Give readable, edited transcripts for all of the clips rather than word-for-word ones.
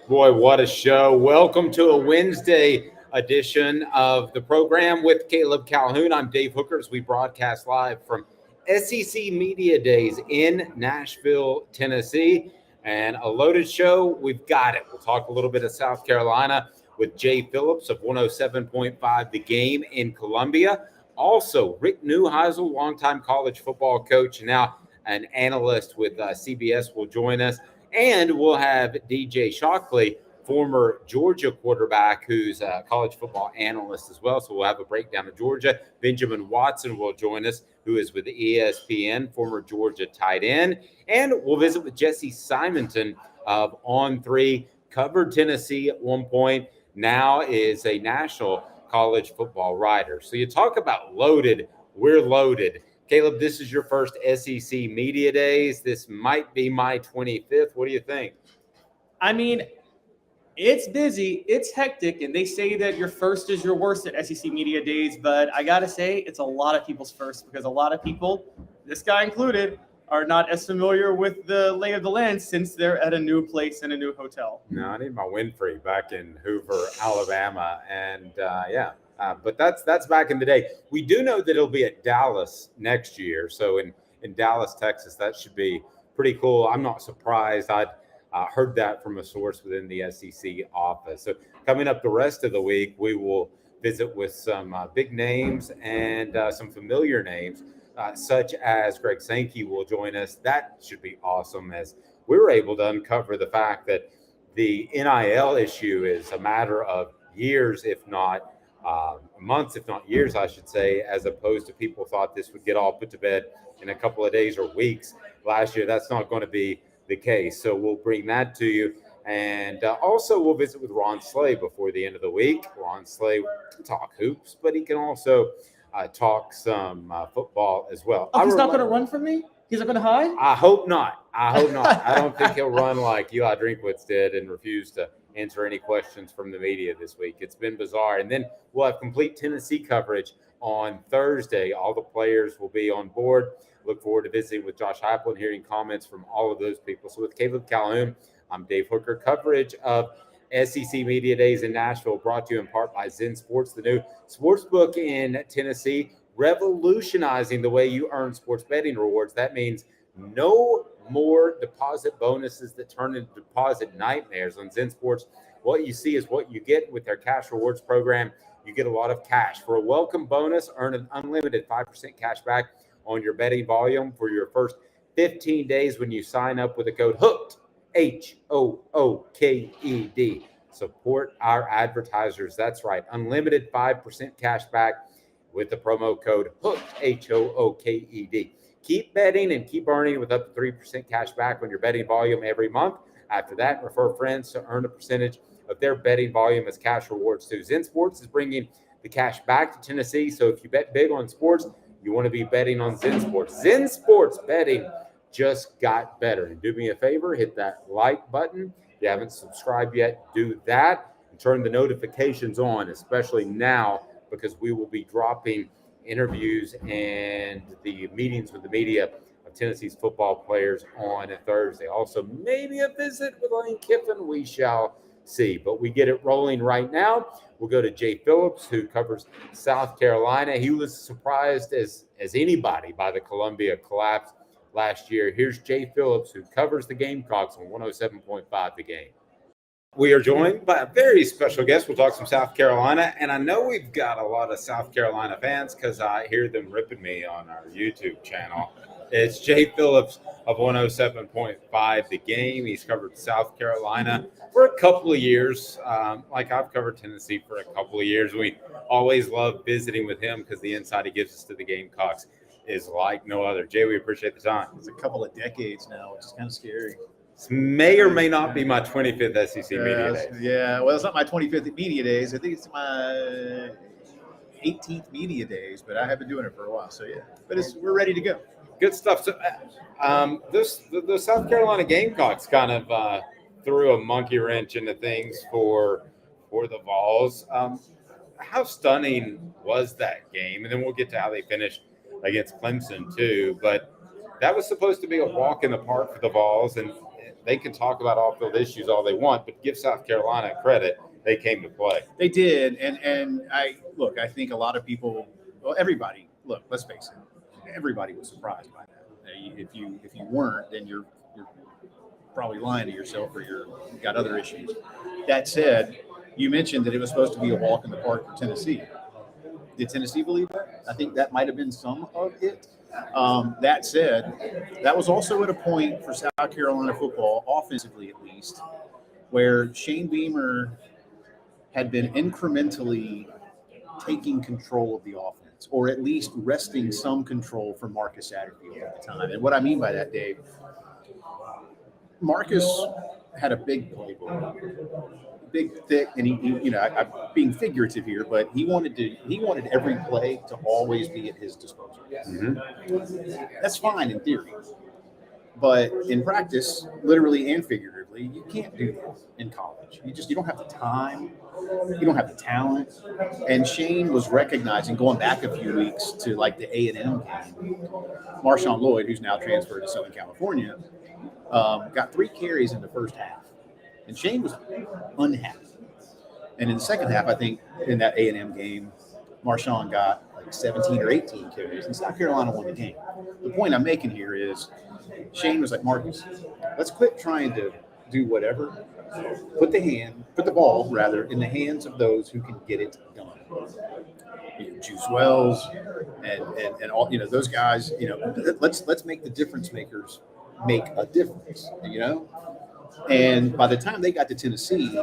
Boy, what a show. Welcome to a Wednesday edition of the program with Caleb Calhoun. I'm Dave Hooker as we broadcast live from SEC Media Days in Nashville, Tennessee. And a loaded show. We've got it. We'll talk a little bit of South Carolina with Jay Phillips of 107.5 The Game in Columbia. Also, Rick Neuheisel, longtime college football coach, now an analyst with CBS, will join us. And we'll have DJ Shockley, former Georgia quarterback, who's a college football analyst as well. So we'll have a breakdown of Georgia. Benjamin Watson will join us, who is with ESPN, former Georgia tight end. And we'll visit with Jesse Simonton of On3, covered Tennessee at one point, now is a national college football writer. So you talk about loaded, we're loaded. Caleb, this is your first SEC Media Days. This might be my 25th. What do you think? I mean, it's busy, it's hectic, and they say that your first is your worst at SEC Media Days, but I got to say it's a lot of people's first because a lot of people, this guy included, are not as familiar with the lay of the land since they're at a new place in a new hotel. No, I need my Winfrey back in Hoover, Alabama, and but that's back in the day. We do know that it'll be at Dallas next year. So in Dallas, Texas, that should be pretty cool. I'm not surprised. I'd heard that from a source within the SEC office. So coming up the rest of the week, we will visit with some big names and some familiar names, such as Greg Sankey will join us. That should be awesome, as we were able to uncover the fact that the NIL issue is a matter of years, if not months, if not years, I should say, as opposed to people thought this would get all put to bed in a couple of days or weeks last year. That's not going to be the case. So we'll bring that to you. And also we'll visit with Ron Slay before the end of the week. Ron Slay can talk hoops, but he can also talk some football as well. Oh, he's not going to run from me? He's not going to hide? I hope not. I don't think he'll run like Eli Drinkwitz did and refuse to answer any questions from the media this week. It's been bizarre. And then we'll have complete Tennessee coverage on Thursday. All the players will be on board. Look forward to visiting with Josh Heupel and hearing comments from all of those people. So with Caleb Calhoun, I'm Dave Hooker. Coverage of SEC Media Days in Nashville, brought to you in part by Zen Sports, the new sportsbook in Tennessee, revolutionizing the way you earn sports betting rewards. That means no more deposit bonuses that turn into deposit nightmares. On Zen Sports, what you see is what you get with their cash rewards program. You get a lot of cash. For a welcome bonus, earn an unlimited 5% cash back on your betting volume for your first 15 days when you sign up with the code HOOKED, HOOKED. Support our advertisers. That's right. Unlimited 5% cash back with the promo code HOOKED, HOOKED. Keep betting and keep earning with up to 3% cash back on your betting volume every month. After that, refer friends to earn a percentage of their betting volume as cash rewards too. Zen Sports is bringing the cash back to Tennessee. So if you bet big on sports, you want to be betting on Zen Sports. Zen Sports betting just got better. And do me a favor, hit that like button. If you haven't subscribed yet, do that and turn the notifications on, especially now, because we will be dropping interviews and the meetings with the media of Tennessee's football players on a Thursday. Also, maybe a visit with Lane Kiffin. We shall see. But we get it rolling right now. We'll go to Jay Phillips, who covers South Carolina. He was surprised as anybody by the Columbia collapse last year. Here's Jay Phillips, who covers the Gamecocks on 107.5 The Game. We are joined by a very special guest. We'll talk some South Carolina. And I know we've got a lot of South Carolina fans because I hear them ripping me on our YouTube channel. It's Jay Phillips of 107.5 The Game. He's covered South Carolina for a couple of years. Like I've covered Tennessee for a couple of years. We always love visiting with him because the insight he gives us to the Gamecocks is like no other. Jay, we appreciate the time. It's a couple of decades now, which is kind of scary. This may or may not be my 25th SEC Media Days. Yeah, well, it's not my 25th Media Days. I think it's my 18th Media Days, but I have been doing it for a while. So, yeah, but we're ready to go. Good stuff. So, the South Carolina Gamecocks kind of threw a monkey wrench into things for the Vols. How stunning was that game? And then we'll get to how they finished against Clemson too. But that was supposed to be a walk in the park for the Vols, and they can talk about off-field issues all they want, but give South Carolina credit. They came to play. They did, and I think a lot of people, well, everybody, let's face it, everybody was surprised by that. If you weren't, then you're probably lying to yourself, or you've got other issues. That said, you mentioned that it was supposed to be a walk in the park for Tennessee. Did Tennessee believe that? I think that might have been some of it. That said, that was also at a point for South Carolina football, offensively at least, where Shane Beamer had been incrementally taking control of the offense, or at least wresting some control from Marcus Satterfield at the time. And what I mean by that, Dave, Marcus had a big playbook, big, thick, and I'm being figurative here, but he wanted every play to always be at his disposal. Mm-hmm. That's fine in theory, but in practice, literally and figuratively, you can't do that in college. You don't have the time, you don't have the talent. And Shane was recognizing, going back a few weeks to like the A&M game, Marshawn Lloyd, who's now transferred to Southern California, got 3 carries in the first half, and Shane was unhappy. And in the second half, I think in that A&M game, Marshawn got like 17 or 18 carries, and South Carolina won the game. The point I'm making here is Shane was like, Marcus, let's quit trying to do whatever. Put the ball rather in the hands of those who can get it done. Juice Wells and all, those guys, let's make the difference makers make a difference, And by the time they got to Tennessee,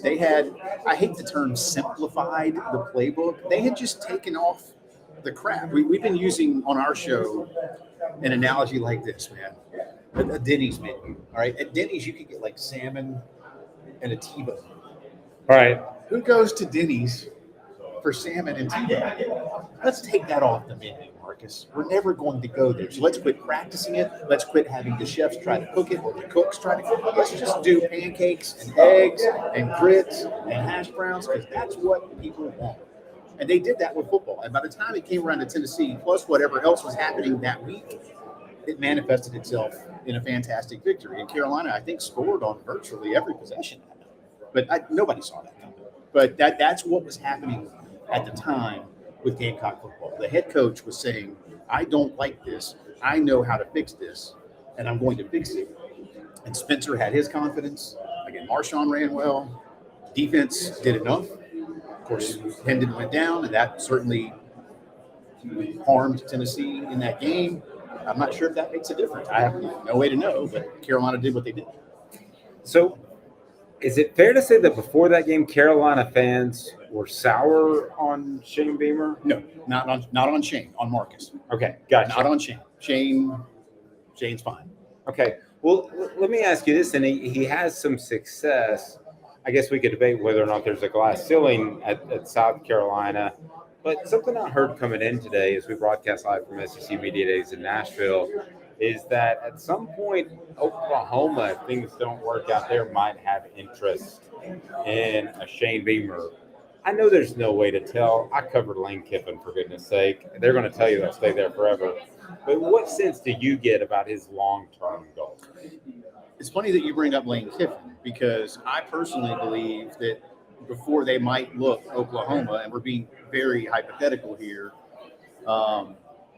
they had, I hate the term simplified the playbook. They had just taken off the crap. We've been using on our show an analogy like this, man. A Denny's menu. All right. At Denny's, you could get like salmon and a T-bone. All right. Who goes to Denny's for salmon and T-bone? Let's take that off the menu, Marcus. We're never going to go there. So let's quit practicing it. Let's quit having the chefs try to cook it or the cooks try to cook it. Let's just do pancakes and eggs and grits and hash browns, because that's what people want. And they did that with football. And by the time it came around to Tennessee, plus whatever else was happening that week, it manifested itself in a fantastic victory. And Carolina, I think, scored on virtually every possession. But nobody saw that coming. But that's what was happening at the time with Gamecock football. The head coach was saying, I don't like this. I know how to fix this, and I'm going to fix it. And Spencer had his confidence. Again, Marshawn ran well. Defense did enough. Of course, Hendon went down, and that certainly harmed Tennessee in that game. I'm not sure if that makes a difference. I have no way to know, but Carolina did what they did. So is it fair to say that before that game, Carolina fans were sour on Shane Beamer? No, not on Shane, on Marcus. Okay, gotcha. Not on Shane. Shane's fine. Okay. Well, let me ask you this, and he has some success. I guess we could debate whether or not there's a glass ceiling at South Carolina. But something I heard coming in today as we broadcast live from SEC Media Days in Nashville is that at some point, Oklahoma, if things don't work out there, might have interest in a Shane Beamer. I know there's no way to tell. I covered Lane Kiffin, for goodness sake. They're going to tell you they'll stay there forever. But what sense do you get about his long-term goal? It's funny that you bring up Lane Kiffin, because I personally believe that before they might look Oklahoma, and we're being very hypothetical here,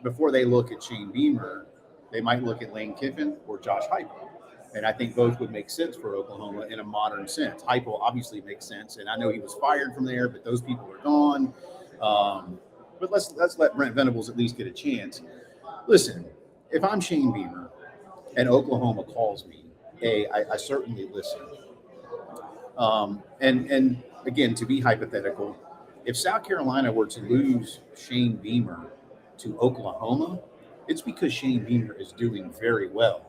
before they look at Shane Beamer, they might look at Lane Kiffin or Josh Heupel. And I think both would make sense for Oklahoma in a modern sense. Heupel obviously makes sense, and I know he was fired from there, but those people are gone. But let's let Brent Venables at least get a chance. Listen, if I'm Shane Beamer and Oklahoma calls me, I certainly listen. And again, to be hypothetical, if South Carolina were to lose Shane Beamer to Oklahoma, it's because Shane Beamer is doing very well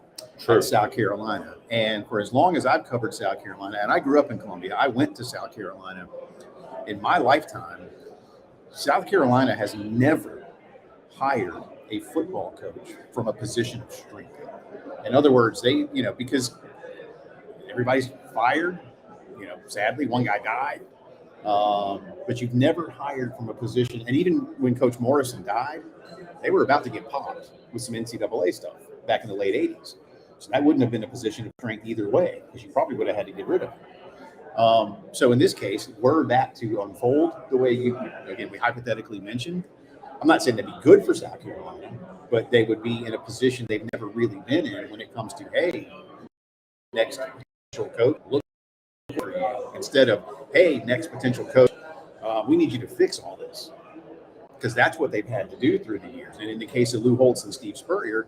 at South Carolina. And for as long as I've covered South Carolina, and I grew up in Columbia, I went to South Carolina. In my lifetime, South Carolina has never hired a football coach from a position of strength. In other words, they, because everybody's fired, sadly, one guy died. But you've never hired from a position. And even when Coach Morrison died, they were about to get popped with some NCAA stuff back in the late 80s. So that wouldn't have been a position of strength either way, because you probably would have had to get rid of him. So in this case, were that to unfold the way we hypothetically mentioned, I'm not saying that'd be good for South Carolina, but they would be in a position they've never really been in when it comes to, hey, next potential coach, look for you. Instead of, hey, next potential coach, we need you to fix all this. Because that's what they've had to do through the years. And in the case of Lou Holtz and Steve Spurrier,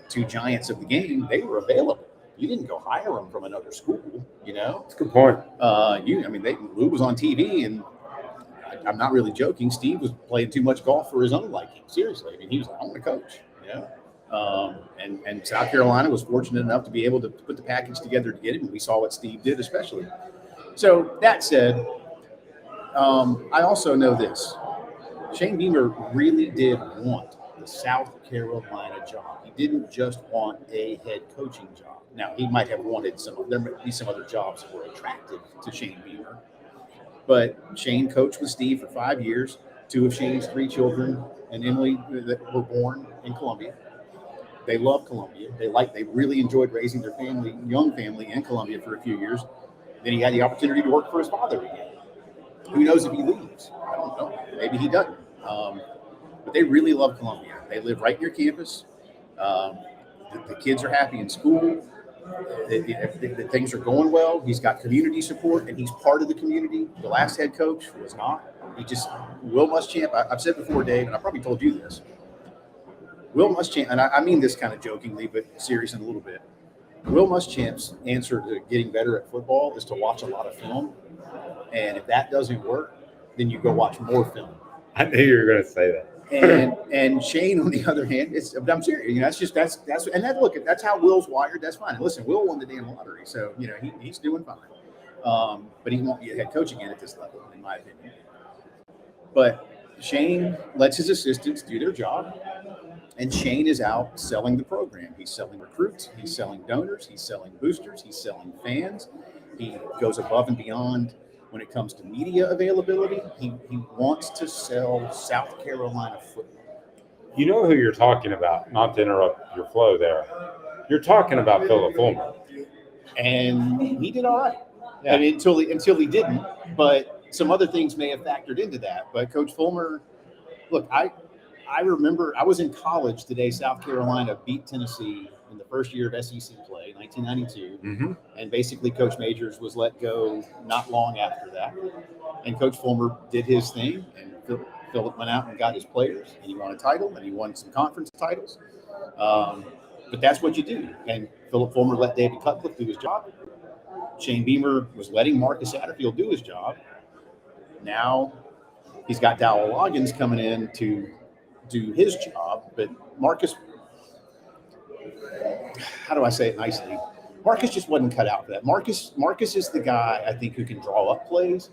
two giants of the game, they were available. You didn't go hire them from another school, you know? That's a good point. Lou was on TV, and I'm not really joking. Steve was playing too much golf for his own liking. Seriously. I mean, he was like, I want to coach, you know? And South Carolina was fortunate enough to be able to put the package together to get him. And we saw what Steve did, especially. So that said, I also know this. Shane Beamer really did want the South Carolina job. He didn't just want a head coaching job. Now, he might have wanted there might be some other jobs that were attractive to Shane Beamer. But Shane coached with Steve for 5 years. 2 of Shane's 3 children and Emily that were born in Columbia. They love Columbia. They really enjoyed raising their young family in Columbia for a few years. Then he had the opportunity to work for his father again. Who knows if he leaves? I don't know. Maybe he doesn't. But they really love Columbia. They live right near campus. The kids are happy in school. The things are going well. He's got community support, and he's part of the community. The last head coach was not. Will Muschamp, I've said before, Dave, and I probably told you this. Will Muschamp, and I mean this kind of jokingly, but serious in a little bit. Will Muschamp's answer to getting better at football is to watch a lot of film. And if that doesn't work, then you go watch more film. I knew you were going to say that. And Shane, on the other hand, I'm serious. You know, that's how Will's wired. That's fine. And listen, Will won the damn lottery, so you know he's doing fine. But he won't be a head coach again at this level, in my opinion. But Shane lets his assistants do their job, and Shane is out selling the program. He's selling recruits. He's selling donors. He's selling boosters. He's selling fans. He goes above and beyond. When it comes to media availability, he wants to sell South Carolina football. You know who you're talking about, not to interrupt your flow there. You're talking about Philip Fulmer. And he did all right. Yeah. I mean, until he didn't, but some other things may have factored into that. But Coach Fulmer, look, I remember I was in college the day South Carolina beat Tennessee in the first year of SEC play, 1992. Mm-hmm. And basically Coach Majors was let go not long after that. And Coach Fulmer did his thing, and Philip went out and got his players, and he won a title, and he won some conference titles. But that's what you do. And Philip Fulmer let David Cutcliffe do his job. Shane Beamer was letting Marcus Satterfield do his job. Now he's got Dowell Loggins coming in to do his job, but Marcus, how do I say it nicely? Marcus just wasn't cut out for that. Marcus is the guy, I think, who can draw up plays,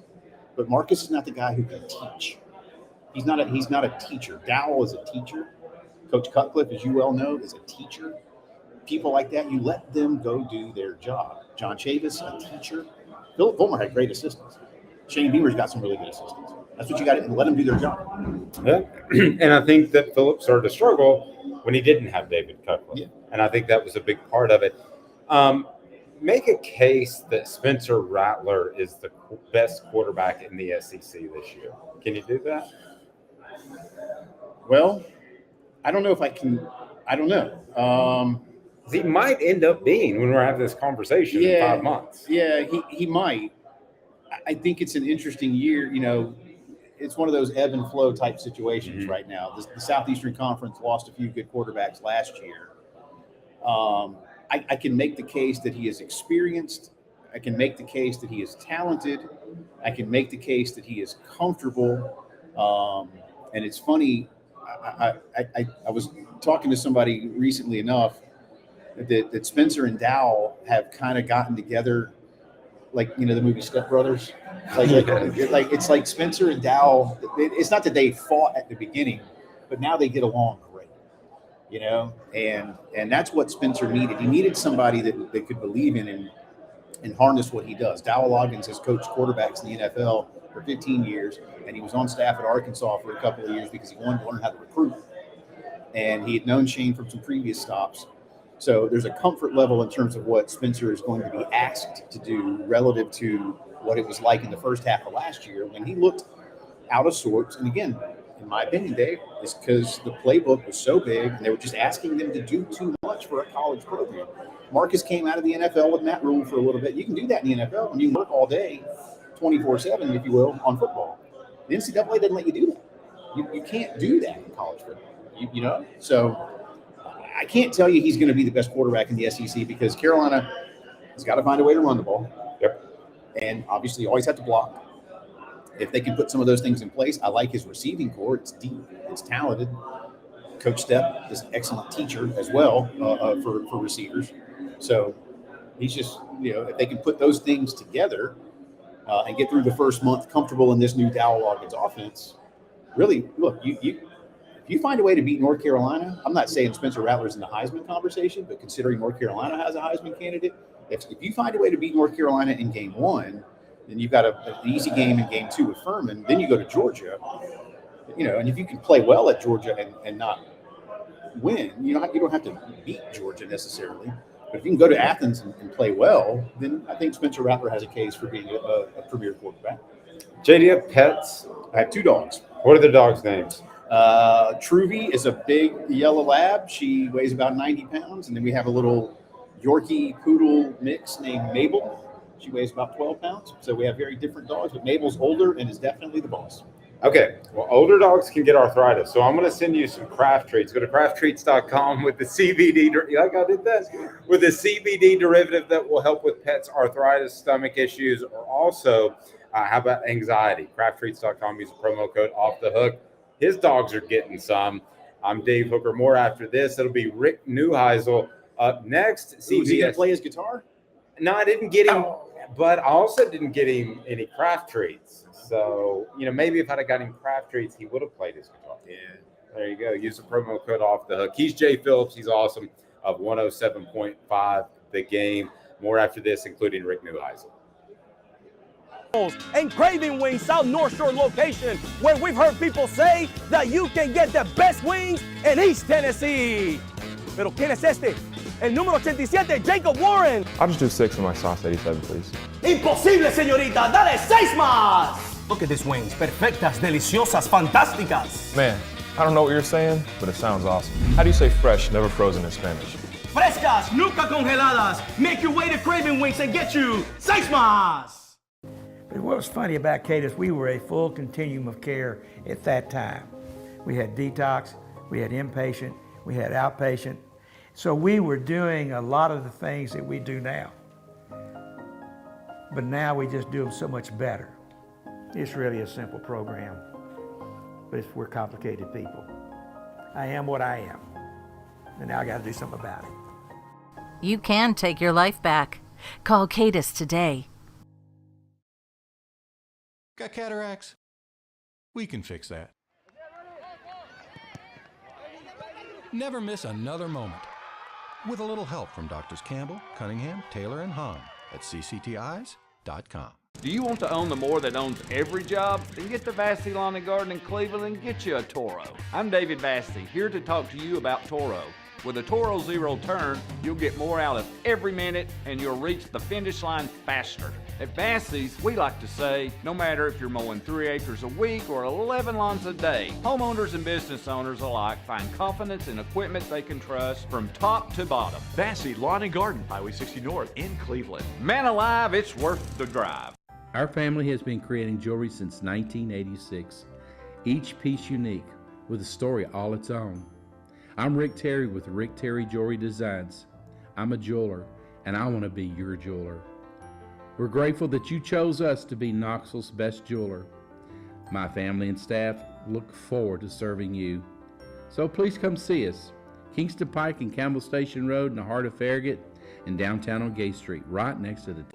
but Marcus is not the guy who can teach. He's not a teacher. Dowell is a teacher. Coach Cutcliffe, as you well know, is a teacher. People like that, you let them go do their job. John Chavis, a teacher. Philip Fulmer had great assistants. Shane Beamer's got some really good assistants. That's what you got to let them do their job. Yeah. And I think that Philip started to struggle when he didn't have David Cutcliffe. Yeah. And I think that was a big part of it. Make a case that Spencer Rattler is the best quarterback in the SEC this year. Can you do that? Well, I don't know if I can. I don't know. He might end up being when we're having this conversation in 5 months. Yeah, he might. I think it's an interesting year. You know, it's one of those ebb and flow type situations right now. The Southeastern Conference lost a few good quarterbacks last year. I can make the case that he is experienced. I can make the case that he is talented. I can make the case that he is comfortable. And it's funny. I was talking to somebody recently enough that Spencer and Dowell have kind of gotten together, like, you know, the movie Step Brothers. Like it's like Spencer and Dowell. It's not that they fought at the beginning, but now they get along great, you know. And that's what Spencer needed. He needed somebody that could believe in and harness what he does. Dowell Loggins has coached quarterbacks in the NFL for 15 years, and he was on staff at Arkansas for a couple of years because he wanted to learn how to recruit. And he had known Shane from some previous stops. So there's a comfort level in terms of what Spencer is going to be asked to do relative to what it was like in the first half of last year when he looked out of sorts. And again, in my opinion, Dave, is because the playbook was so big and they were just asking them to do too much for a college program. Marcus came out of the NFL with Matt Rule for a little bit. You can do that in the NFL, and you can work all day, 24/7, if you will, on football. The NCAA doesn't let you do that. You can't do that in college football, you know? So I can't tell you he's going to be the best quarterback in the SEC because Carolina has got to find a way to run the ball. Yep. And obviously you always have to block. If they can put some of those things in place, I like his receiving core. It's deep. It's talented. Coach Stepp is an excellent teacher as well for receivers. So he's just, if they can put those things together and get through the first month comfortable in this new Dowell Loggins offense, really, look, if you find a way to beat North Carolina, I'm not saying Spencer Rattler's in the Heisman conversation, but considering North Carolina has a Heisman candidate, if you find a way to beat North Carolina in game one, then you've got an easy game in game two with Furman. Then you go to Georgia, and if you can play well at Georgia and not win, you don't have to beat Georgia necessarily. But if you can go to Athens and play well, then I think Spencer Rattler has a case for being a premier quarterback. Jay, do you have pets? I have 2 dogs. What are the dogs' names? Truvy is a big yellow lab. She weighs about 90 pounds. And then we have a little Yorkie poodle mix named Mabel. She weighs about 12 pounds. So we have very different dogs, but Mabel's older and is definitely the boss. Okay. Well, older dogs can get arthritis. So I'm going to send you some craft treats. Go to crafttreats.com with the CBD. Like I did that. With the CBD derivative that will help with pets' arthritis, stomach issues, or also, how about anxiety? Crafttreats.com. Use the promo code Off the Hook. His dogs are getting some. I'm Dave Hooker. More after this. It'll be Rick Neuheisel up next. Is he going to play his guitar? No, I didn't get him, but I also didn't get him any craft treats. So, maybe if I'd have got him craft treats, he would have played his guitar. Yeah. There you go. Use the promo code Off the Hook. He's Jay Phillips. He's awesome of 107.5 The Game. More after this, including Rick Neuheisel. And Craving Wings South North Shore location, where we've heard people say that you can get the best wings in East Tennessee. Pero ¿quién es este? El número 87, Jacob Warren. I'll just do 6 in my sauce 87, please. Imposible, señorita. Dale 6 más. Look at these wings. Perfectas, deliciosas, fantásticas. Man, I don't know what you're saying, but it sounds awesome. How do you say fresh, never frozen in Spanish? Frescas, nunca congeladas. Make your way to Craving Wings and get you 6 más. But what was funny about Cadis, we were a full continuum of care at that time. We had detox, we had inpatient, we had outpatient. So we were doing a lot of the things that we do now. But now we just do them so much better. It's really a simple program, but we're complicated people. I am what I am, and now I got to do something about it. You can take your life back. Call Cadis today. Got cataracts? We can fix that. Never miss another moment. With a little help from Doctors Campbell, Cunningham, Taylor, and Hahn at cctis.com. Do you want to own the more that owns every job? Then get to Vassey Lawn and Garden in Cleveland and get you a Toro. I'm David Vassey, here to talk to you about Toro. With a Toro Zero Turn, you'll get more out of every minute and you'll reach the finish line faster. At Vassey's, we like to say, no matter if you're mowing 3 acres a week or 11 lawns a day, homeowners and business owners alike find confidence in equipment they can trust from top to bottom. Vassey Lawn and Garden, Highway 60 North in Cleveland. Man alive, it's worth the drive. Our family has been creating jewelry since 1986, each piece unique with a story all its own. I'm Rick Terry with Rick Terry Jewelry Designs. I'm a jeweler, and I want to be your jeweler. We're grateful that you chose us to be Knoxville's best jeweler. My family and staff look forward to serving you. So please come see us. Kingston Pike and Campbell Station Road in the heart of Farragut and downtown on Gay Street, right next to the...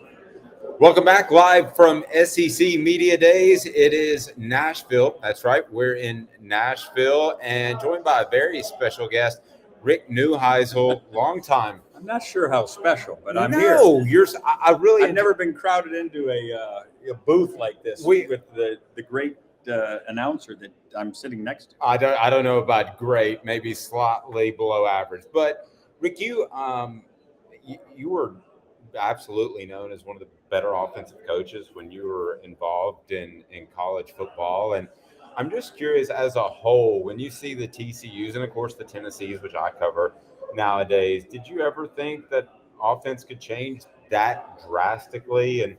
Welcome back live from SEC Media Days. It is Nashville. That's right. We're in Nashville and joined by a very special guest, Rick Neuheisel, longtime. I'm not sure how special, but I'm here. No, I've never been crowded into a booth like this with the great announcer that I'm sitting next to. I don't know about great, maybe slightly below average, but Rick, you were absolutely known as one of the better offensive coaches when you were involved in college football. And I'm just curious, as a whole, when you see the TCUs and, of course, the Tennessees, which I cover nowadays, did you ever think that offense could change that drastically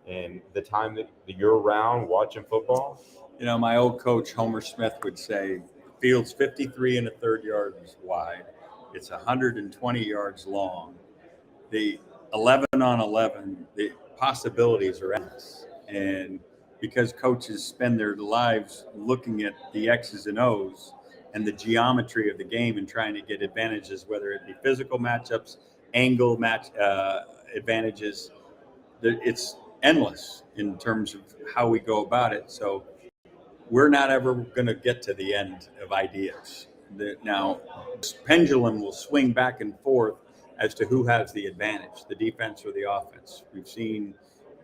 in the time that you're around watching football? You know, my old coach, Homer Smith, would say, field's 53 1/3 yards wide. It's 120 yards long. The 11 on 11, the possibilities are endless. And because coaches spend their lives looking at the X's and O's and the geometry of the game and trying to get advantages, whether it be physical matchups, angle match advantages, it's endless in terms of how we go about it. So we're not ever going to get to the end of ideas. Now, pendulum will swing back and forth as to who has the advantage, the defense or the offense. We've seen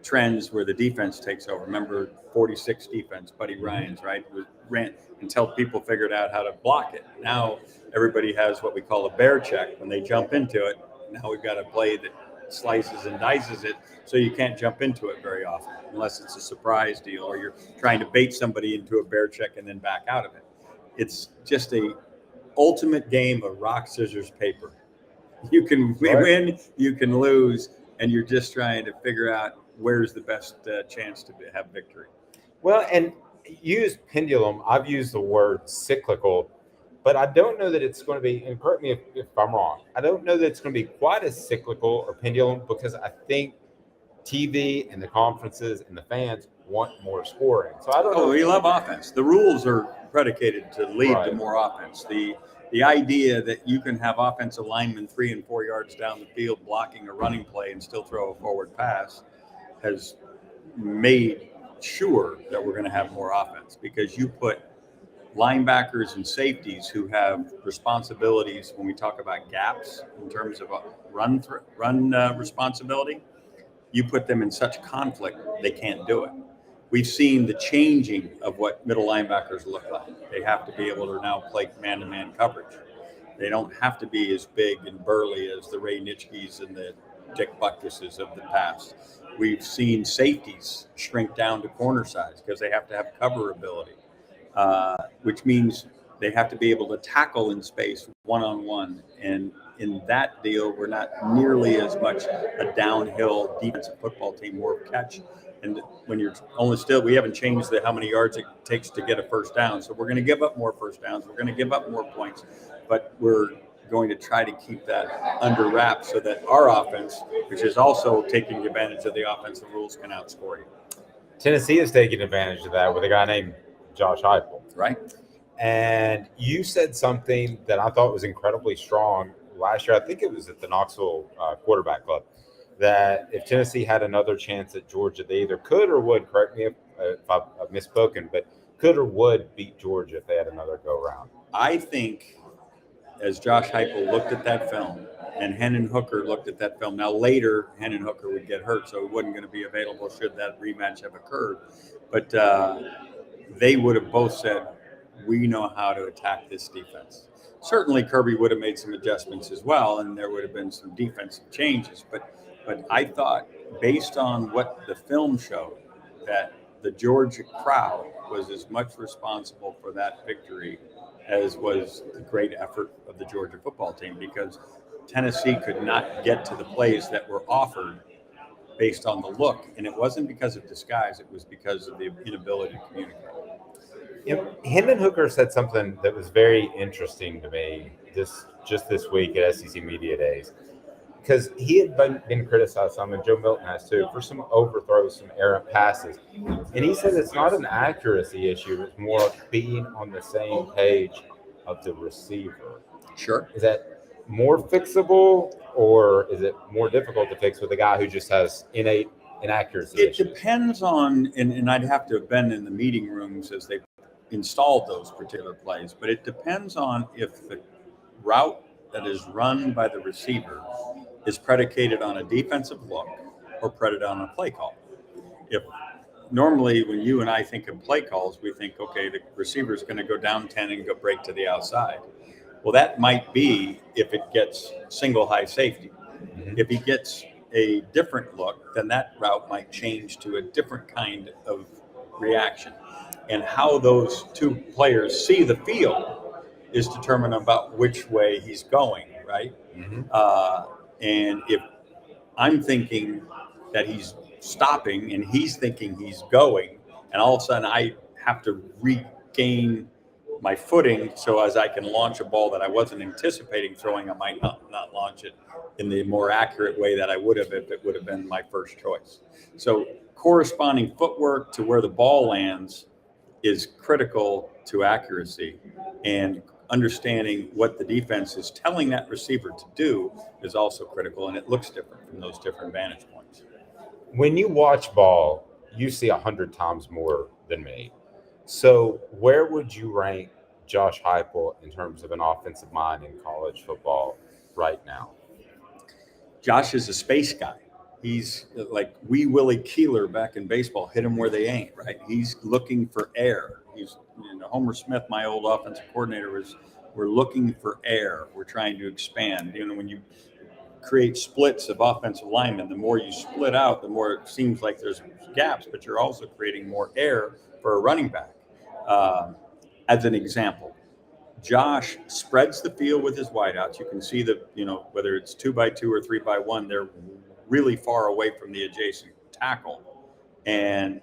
trends where the defense takes over. Remember 46 defense, Buddy Ryan's, right? Ran until people figured out how to block it. Now everybody has what we call a bear check. When they jump into it, now we've got a play that slices and dices it, so you can't jump into it very often unless it's a surprise deal or you're trying to bait somebody into a bear check and then back out of it. It's just a ultimate game of rock, scissors, paper. You can win, you can lose, and you're just trying to figure out where's the best chance to have victory. Well, and use pendulum. I've used the word cyclical, but I don't know that it's going to be, and correct me if I'm wrong, I don't know that it's going to be quite as cyclical or pendulum because I think TV and the conferences and the fans want more scoring. So I don't know. Oh, we love offense. The rules are predicated to lead to more offense. The idea that you can have offensive linemen 3 and 4 yards down the field blocking a running play and still throw a forward pass has made sure that we're going to have more offense because you put linebackers and safeties who have responsibilities when we talk about gaps in terms of a run responsibility, you put them in such conflict they can't do it. We've seen the changing of what middle linebackers look like. They have to be able to now play man-to-man coverage. They don't have to be as big and burly as the Ray Nitschkes and the Dick Buckuses of the past. We've seen safeties shrink down to corner size because they have to have cover ability, which means they have to be able to tackle in space one-on-one. And in that deal, we're not nearly as much a downhill defensive football team, more catch. And when you're only still, we haven't changed how many yards it takes to get a first down. So we're going to give up more first downs. We're going to give up more points, but we're going to try to keep that under wraps so that our offense, which is also taking advantage of the offensive rules, can outscore you. Tennessee is taking advantage of that with a guy named Josh Heupel. Right. And you said something that I thought was incredibly strong last year. I think it was at the Knoxville Quarterback Club, that if Tennessee had another chance at Georgia, they either could or would, correct me if I've misspoken, but could or would beat Georgia if they had another go-round. I think as Josh Heupel looked at that film and Hendon Hooker looked at that film, now later Hendon Hooker would get hurt, so he wasn't going to be available should that rematch have occurred. But they would have both said, we know how to attack this defense. Certainly Kirby would have made some adjustments as well, and there would have been some defensive changes. But I thought, based on what the film showed, that the Georgia crowd was as much responsible for that victory as was the great effort of the Georgia football team, because Tennessee could not get to the plays that were offered based on the look. And it wasn't because of disguise, it was because of the inability to communicate. You know, Hendon Hooker said something that was very interesting to me just this week at SEC Media Days, because he had been criticized some, and Joe Milton has too, for some overthrows, some errant passes. And he said it's not an accuracy issue, it's more being on the same page of the receiver. Sure. Is that more fixable, or is it more difficult to fix with a guy who just has innate inaccuracy It issues? depends on, and I'd have to have been in the meeting rooms as they installed those particular plays, but it depends on if the route that is run by the receiver is predicated on a defensive look or predicated on a play call. If normally when you and I think of play calls, we think, okay, the receiver is going to go down 10 and go break to the outside. Well, that might be if it gets single high safety. If he gets a different look, then that route might change to a different kind of reaction. And how those two players see the field is determined about which way he's going, right? And if I'm thinking that he's stopping and he's thinking he's going, and all of a sudden I have to regain my footing so as I can launch a ball that I wasn't anticipating throwing, I might not launch it in the more accurate way that I would have if it would have been my first choice. So corresponding footwork to where the ball lands is critical to accuracy, and understanding what the defense is telling that receiver to do is also critical, and it looks different from those different vantage points. When you watch ball, you see 100 times more than me. So where would you rank Josh Heupel in terms of an offensive mind in college football right now? Josh is a space guy. He's like Wee Willie Keeler back in baseball, hit them where they ain't, right? He's looking for air. He's, Homer Smith, my old offensive coordinator, we're looking for air. We're trying to expand. When you create splits of offensive linemen, the more you split out, the more it seems like there's gaps, but you're also creating more air for a running back. As an example, Josh spreads the field with his wideouts. You can see whether it's 2x2 or 3x1, they're really far away from the adjacent tackle. And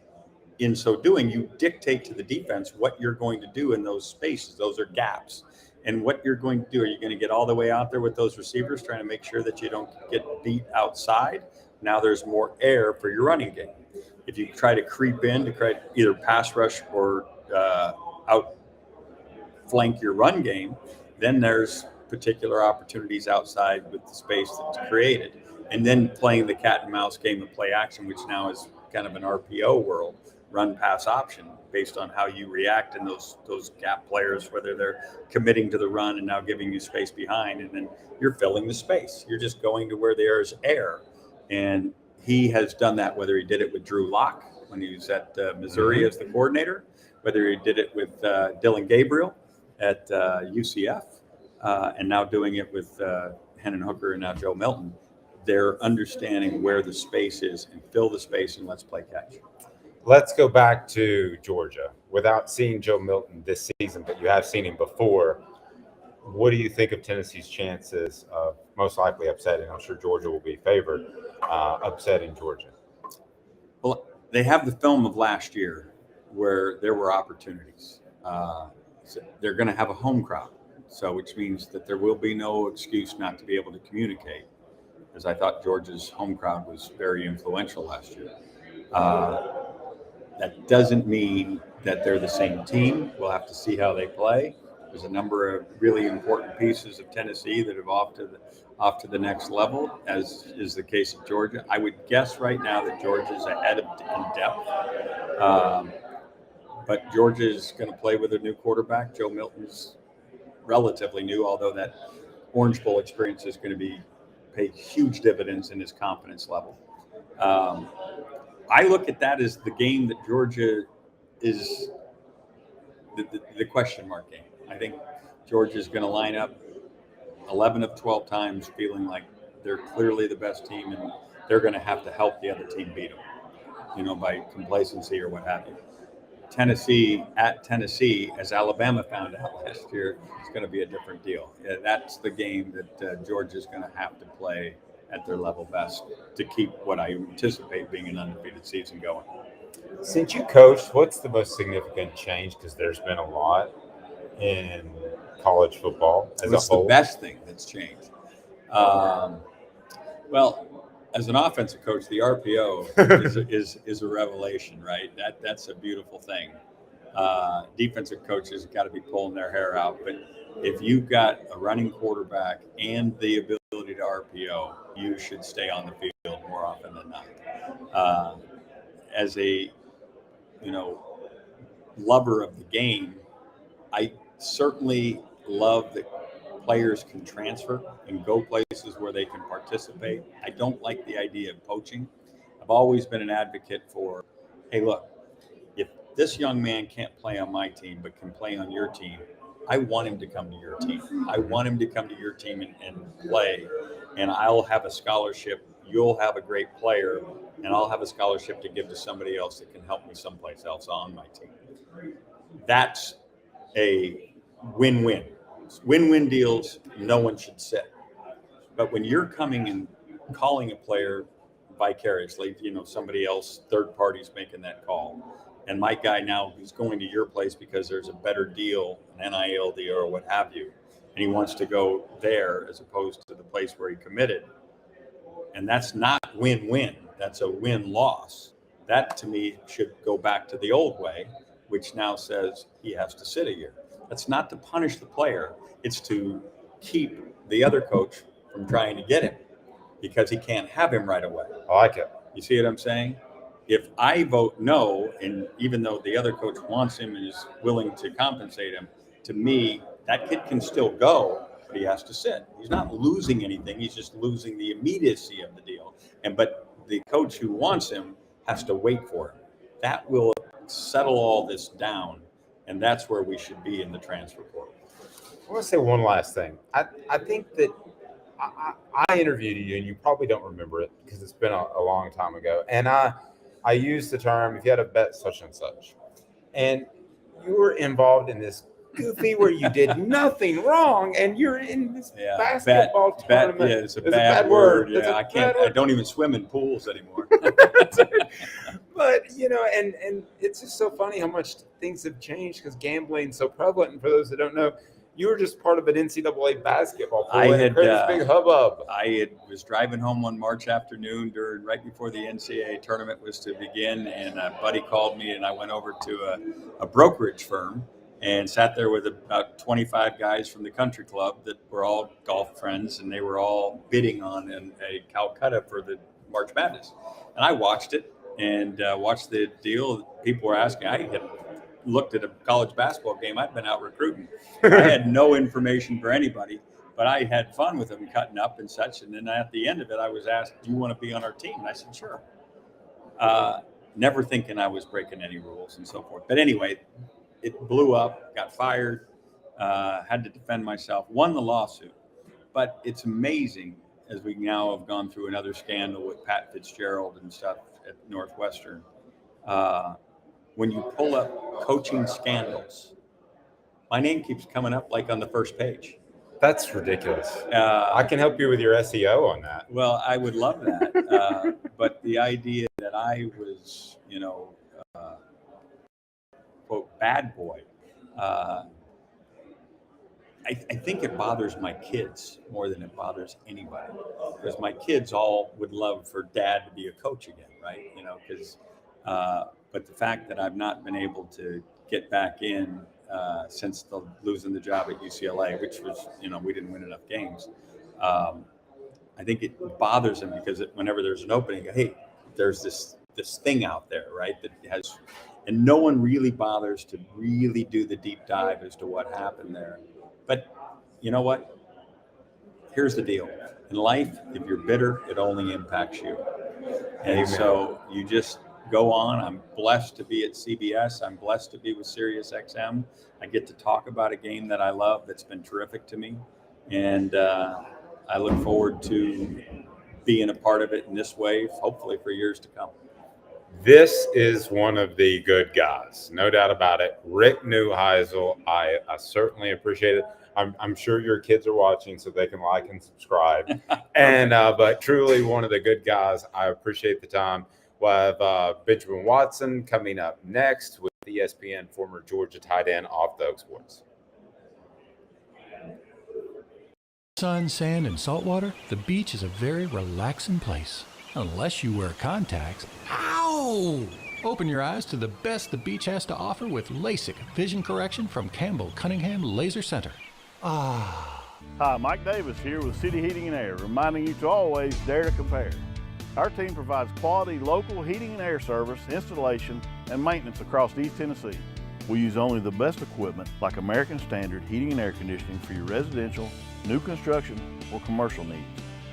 in so doing, you dictate to the defense what you're going to do in those spaces. Those are gaps. And what you're going to do, are you going to get all the way out there with those receivers trying to make sure that you don't get beat outside? Now there's more air for your running game. If you try to creep in to try either pass rush or outflank your run game, then there's particular opportunities outside with the space that's created. And then playing the cat and mouse game of play action, which now is kind of an RPO world, run pass option, based on how you react in those gap players, whether they're committing to the run and now giving you space behind, and then you're filling the space. You're just going to where there is air. And he has done that, whether he did it with Drew Lock when he was at Missouri as the coordinator, whether he did it with Dylan Gabriel at UCF, and now doing it with Hennon Hooker and now Joe Milton. They're understanding where the space is and fill the space, and let's play catch. Let's go back to Georgia. Without seeing Joe Milton this season, but you have seen him before, what do you think of Tennessee's chances of most likely upsetting? I'm sure Georgia will be favored, upsetting Georgia. Well, they have the film of last year where there were opportunities. So they're going to have a home crowd, which means that there will be no excuse not to be able to communicate, because I thought Georgia's home crowd was very influential last year. That doesn't mean that they're the same team. We'll have to see how they play. There's a number of really important pieces of Tennessee that have off to the next level, as is the case of Georgia. I would guess right now that Georgia's ahead in depth. But Georgia's going to play with a new quarterback. Joe Milton's relatively new, although that Orange Bowl experience is going to pay huge dividends in his confidence level. I look at that as the game that Georgia is the question mark game. I think Georgia is going to line up 11 of 12 times feeling like they're clearly the best team, and they're going to have to help the other team beat them, by complacency or what have you. Tennessee at Tennessee, as Alabama found out last year, is going to be a different deal. That's the game that Georgia is going to have to play at their level best to keep what I anticipate being an undefeated season going. Since you coached, what's the most significant change? Because there's been a lot in college football as a whole. What's the best thing that's changed? Well, as an offensive coach, the RPO is a revelation, right? That's a beautiful thing. Defensive coaches got to be pulling their hair out, but if you've got a running quarterback and the ability to RPO, you should stay on the field more often than not. As a lover of the game, I certainly love that players can transfer and go places where they can participate. I don't like the idea of poaching. I've always been an advocate for, hey, look, if this young man can't play on my team but can play on your team, I want him to come to your team. I want him to come to your team and play, and I'll have a scholarship. You'll have a great player, and I'll have a scholarship to give to somebody else that can help me someplace else on my team. That's a win-win. Win-win deals, no one should sit. But when you're coming and calling a player vicariously, somebody else, third party's making that call, and my guy now is going to your place because there's a better deal, an NIL deal or what have you, and he wants to go there as opposed to the place where he committed. And that's not win-win. That's a win-loss. That, to me, should go back to the old way, which now says he has to sit a year. That's not to punish the player. It's to keep the other coach from trying to get him because he can't have him right away. I like it. You see what I'm saying? If I vote no, and even though the other coach wants him and is willing to compensate him, to me, that kid can still go, but he has to sit. He's not losing anything. He's just losing the immediacy of the deal. But the coach who wants him has to wait for him. That will settle all this down, and that's where we should be in the transfer portal. I want to say one last thing. I think that I interviewed you, and you probably don't remember it because it's been a long time ago. And I used the term, if you had a bet such and such. And you were involved in this goofy where you did nothing wrong, and you're in this basketball tournament. Bet, yeah, it's a bad word. Yeah, I don't even swim in pools anymore. But, and it's just so funny how much things have changed because gambling's so prevalent. And for those that don't know, you were just part of an NCAA basketball pool. I had this big hubbub. Was driving home one March afternoon right before the NCAA tournament was to begin, and a buddy called me, and I went over to a brokerage firm and sat there with about 25 guys from the country club that were all golf friends, and they were all bidding on a Calcutta for the March Madness. And I watched it and watched the deal. People were asking. I had looked at a college basketball game. I'd been out recruiting. I had no information for anybody, but I had fun with them cutting up and such. And then at the end of it, I was asked, "Do you want to be on our team?" And I said, "Sure." Never thinking I was breaking any rules and so forth. But anyway, it blew up, got fired, had to defend myself, won the lawsuit. But it's amazing, as we now have gone through another scandal with Pat Fitzgerald and stuff at Northwestern, when you pull up coaching scandals, my name keeps coming up like on the first page. That's ridiculous. I can help you with your SEO on that. Well, I would love that. But the idea that I was, quote, bad boy, I think it bothers my kids more than it bothers anybody. Because my kids all would love for dad to be a coach again, right? But the fact that I've not been able to get back in since losing the job at UCLA, which was, we didn't win enough games. I think it bothers them because whenever there's an opening, hey, there's this thing out there, right? That has, and no one really bothers to really do the deep dive as to what happened there. But you know what? Here's the deal. In life, if you're bitter, it only impacts you. And Amen. So you just go on. I'm blessed to be at CBS. I'm blessed to be with Sirius XM. I get to talk about a game that I love that's been terrific to me. And I look forward to being a part of it in this way, hopefully for years to come. This is one of the good guys, no doubt about it. Rick Neuheisel, I certainly appreciate it. I'm sure your kids are watching so they can like and subscribe. And but truly one of the good guys. I appreciate the time. We'll have Benjamin Watson coming up next with ESPN former Georgia tight end Off the Oak Sports. Sun, sand, and salt water, the beach is a very relaxing place. Unless you wear contacts. Ow! Open your eyes to the best the beach has to offer with LASIK vision correction from Campbell Cunningham Laser Center. Ah. Hi, Mike Davis here with City Heating and Air, reminding you to always dare to compare. Our team provides quality local heating and air service, installation, and maintenance across East Tennessee. We use only the best equipment like American Standard heating and air conditioning for your residential, new construction, or commercial needs.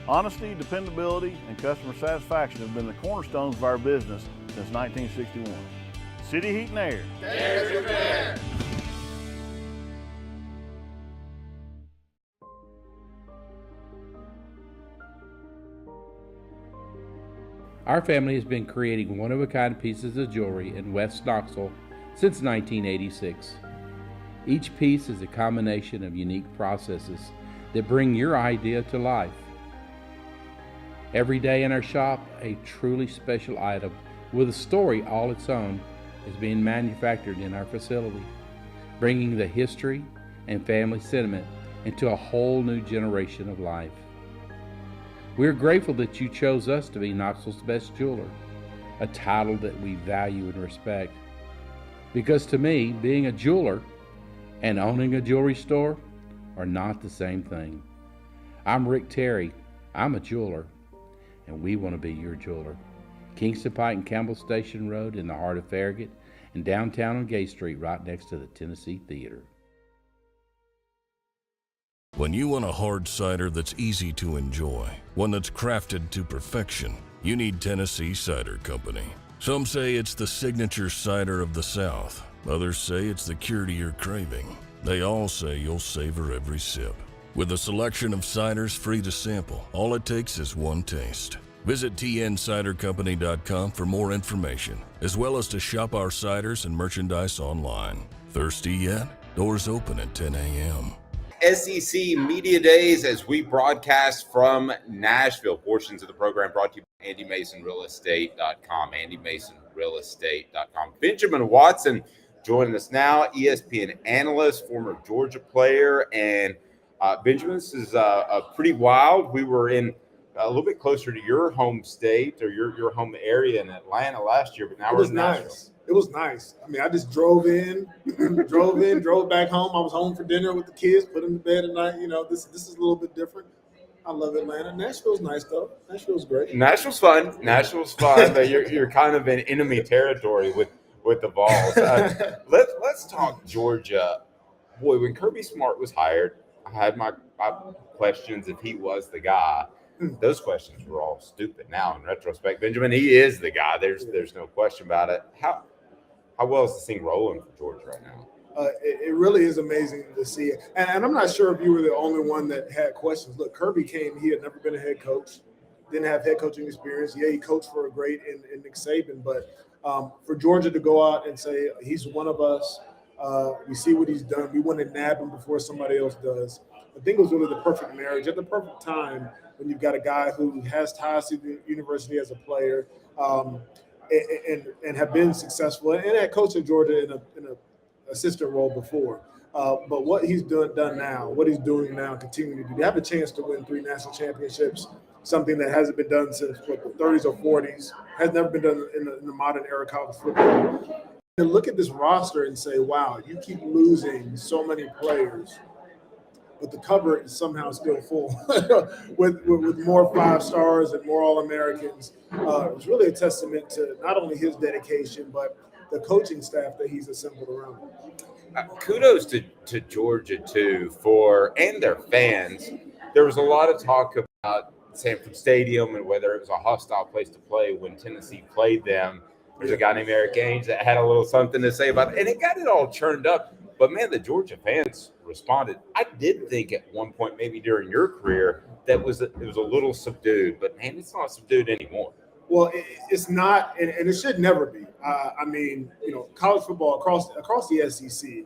Honesty, dependability, and customer satisfaction have been the cornerstones of our business since 1961. City Heat and Air. Dare to compare. Our family has been creating one-of-a-kind pieces of jewelry in West Knoxville since 1986. Each piece is a combination of unique processes that bring your idea to life. Every day in our shop, a truly special item with a story all its own is being manufactured in our facility, bringing the history and family sentiment into a whole new generation of life. We're grateful that you chose us to be Knoxville's best jeweler, a title that we value and respect. Because to me, being a jeweler and owning a jewelry store are not the same thing. I'm Rick Terry, I'm a jeweler, and we want to be your jeweler. Kingston Pike and Campbell Station Road in the heart of Farragut, and downtown on Gay Street right next to the Tennessee Theater. When you want a hard cider that's easy to enjoy, one that's crafted to perfection, you need Tennessee Cider Company. Some say it's the signature cider of the South. Others say it's the cure to your craving. They all say you'll savor every sip. With a selection of ciders free to sample, all it takes is one taste. Visit tncidercompany.com for more information, as well as to shop our ciders and merchandise online. Thirsty yet? Doors open at 10 a.m. SEC Media Days as we broadcast from Nashville. Portions of the program brought to you by AndyMasonRealEstate.com. AndyMasonRealEstate.com. Benjamin Watson joining us now, ESPN analyst, former Georgia player. And Benjamin, this is pretty wild. We were in a little bit closer to your home state or your home area in Atlanta last year, but now we're in Nashville. Nice. It was nice. I mean, I just drove drove back home. I was home for dinner with the kids, put them to bed at night. You know, this is a little bit different. I love Atlanta. Nashville's nice, though. Nashville's great. Nashville's fun, but you're kind of in enemy territory with the Vols. Let's talk Georgia. Boy, when Kirby Smart was hired, I had my questions if he was the guy. Those questions were all stupid now in retrospect. Benjamin, he is the guy. There's no question about it. How well is this thing rolling for Georgia right now? It really is amazing to see it. And I'm not sure if you were the only one that had questions. Look, Kirby came. He had never been a head coach, didn't have head coaching experience. Yeah, he coached for a great in Nick Saban. But for Georgia to go out and say, he's one of us, we see what he's done. We want to nab him before somebody else does. I think it was really the perfect marriage at the perfect time when you've got a guy who has ties to the university as a player and have been successful and had coached at Georgia in a assistant role before. But what he's done now, what he's doing now, continuing to do, they have a chance to win 3 national championships, something that hasn't been done since the 30s or 40s, has never been done in the modern era of college football. And look at this roster and say, wow, you keep losing so many players, but the cover is somehow still full with more 5 stars and more All-Americans. It's really a testament to not only his dedication, but the coaching staff that he's assembled around him. Kudos to Georgia, too, and their fans. There was a lot of talk about Sanford Stadium and whether it was a hostile place to play when Tennessee played them. There's a guy named Eric Ainge that had a little something to say about it, and it got it all churned up. But, man, the Georgia fans responded. I did think at one point, maybe during your career, that it was a little subdued. But, man, it's not subdued anymore. Well, it's not, and it should never be. I mean, you know, college football across the SEC,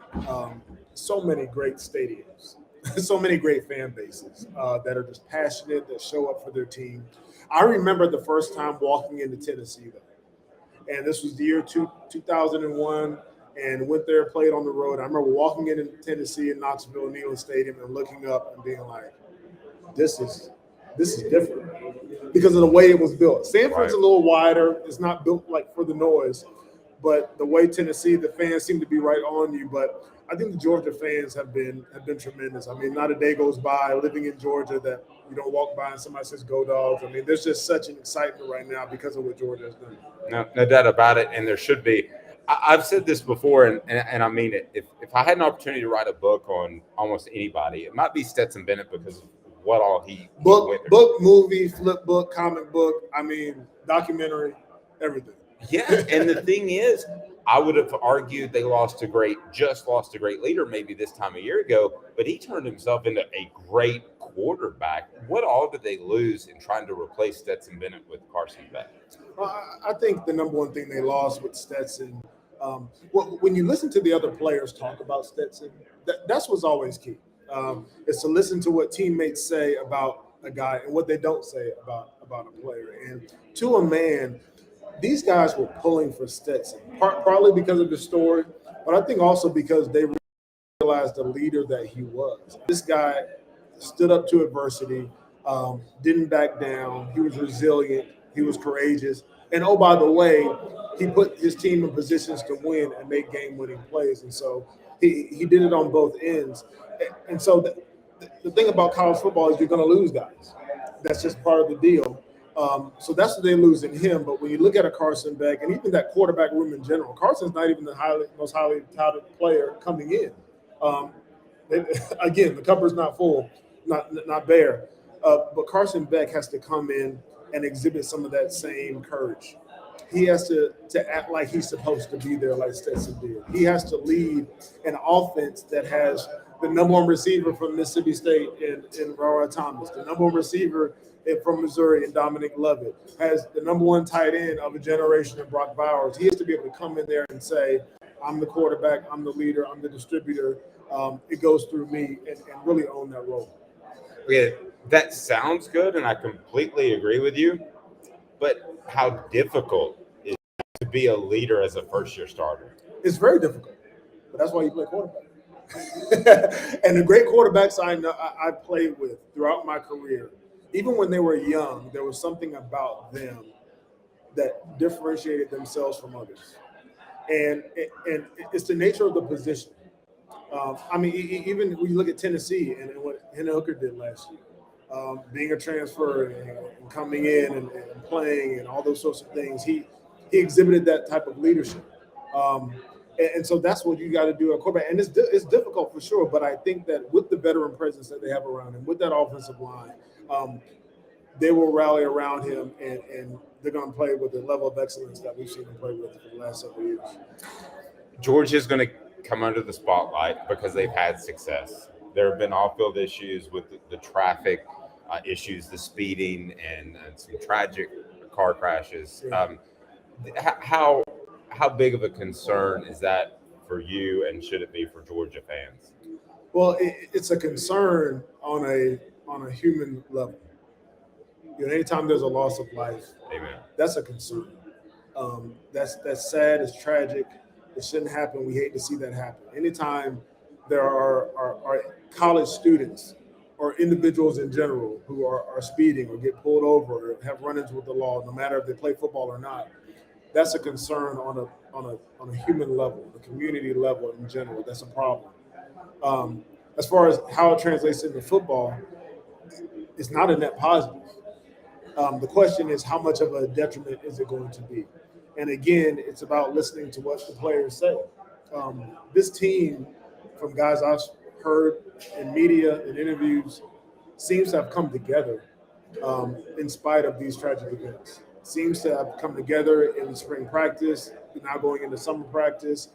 so many great stadiums, so many great fan bases that are just passionate, that show up for their team. I remember the first time walking into Tennessee, though, and this was the year 2001. And went there, played on the road. I remember walking into Tennessee in Knoxville, Neyland Stadium, and looking up and being like, this is different because of the way it was built. Sanford's a little wider. It's not built like for the noise. But the way Tennessee, the fans seem to be right on you. But I think the Georgia fans have been tremendous. I mean, not a day goes by living in Georgia that you don't walk by and somebody says, "Go Dogs." I mean, there's just such an excitement right now because of what Georgia has done. No doubt about it, and there should be. I've said this before, and I mean it. If I had an opportunity to write a book on almost anybody, it might be Stetson Bennett because of what all he book, movie, flip book, comic book. I mean, documentary, everything. Yeah, and the thing is, I would have argued they lost a great leader maybe this time a year ago, but he turned himself into a great quarterback. What all did they lose in trying to replace Stetson Bennett with Carson Beck? Well, I think the number one thing they lost with Stetson, when you listen to the other players talk about Stetson, that's what's always key. Is to listen to what teammates say about a guy and what they don't say about a player. And to a man, these guys were pulling for Stetson, partly because of the story, but I think also because they realized the leader that he was. This guy stood up to adversity, didn't back down. He was resilient. He was courageous. And oh, by the way, he put his team in positions to win and make game-winning plays. And so he did it on both ends. And so the thing about college football is you're going to lose guys. That's just part of the deal. So that's what they lose in him. But when you look at a Carson Beck and even that quarterback room in general, Carson's not even the most highly touted player coming in. Again, the cupboard's not full, not bare. But Carson Beck has to come in and exhibit some of that same courage. He has to act like he's supposed to be there, like Stetson did. He has to lead an offense that has the number one receiver from Mississippi State in Roy Thomas, the number one receiver from Missouri in Dominic Lovett, has the number one tight end of a generation in Brock Bowers. He has to be able to come in there and say, I'm the quarterback, I'm the leader, I'm the distributor. It goes through me and really own that role. Yeah, that sounds good, and I completely agree with you. But how difficult is it to be a leader as a first-year starter? It's very difficult, but that's why you play quarterback. And the great quarterbacks I played with throughout my career, even when they were young, there was something about them that differentiated themselves from others. And it's the nature of the position. I mean, even when you look at Tennessee and what Hendon Hooker did last year, being a transfer and coming in and playing and all those sorts of things, he exhibited that type of leadership. And so that's what you got to do at quarterback. And it's difficult for sure, but I think that with the veteran presence that they have around him, with that offensive line, they will rally around him and they're going to play with the level of excellence that we've seen them play with for the last several years. Georgia's going to come under the spotlight because they've had success. There have been off-field issues with the traffic issues, the speeding, and some tragic car crashes. How big of a concern is that for you, and should it be for Georgia fans? Well, it's a concern on a human level. You know, anytime there's a loss of life, Amen. That's a concern. That's sad. It's tragic. It shouldn't happen. We hate to see that happen. Anytime there are college students or individuals in general who are speeding or get pulled over or have run-ins with the law, no matter if they play football or not, that's a concern on a human level, a community level in general. That's a problem. As far as how it translates into football, it's not a net positive. The question is, how much of a detriment is it going to be? And again, it's about listening to what the players say. This team, from guys I've heard in media and interviews, seems to have come together in spite of these tragic events. Seems to have come together in spring practice, now going into summer practice.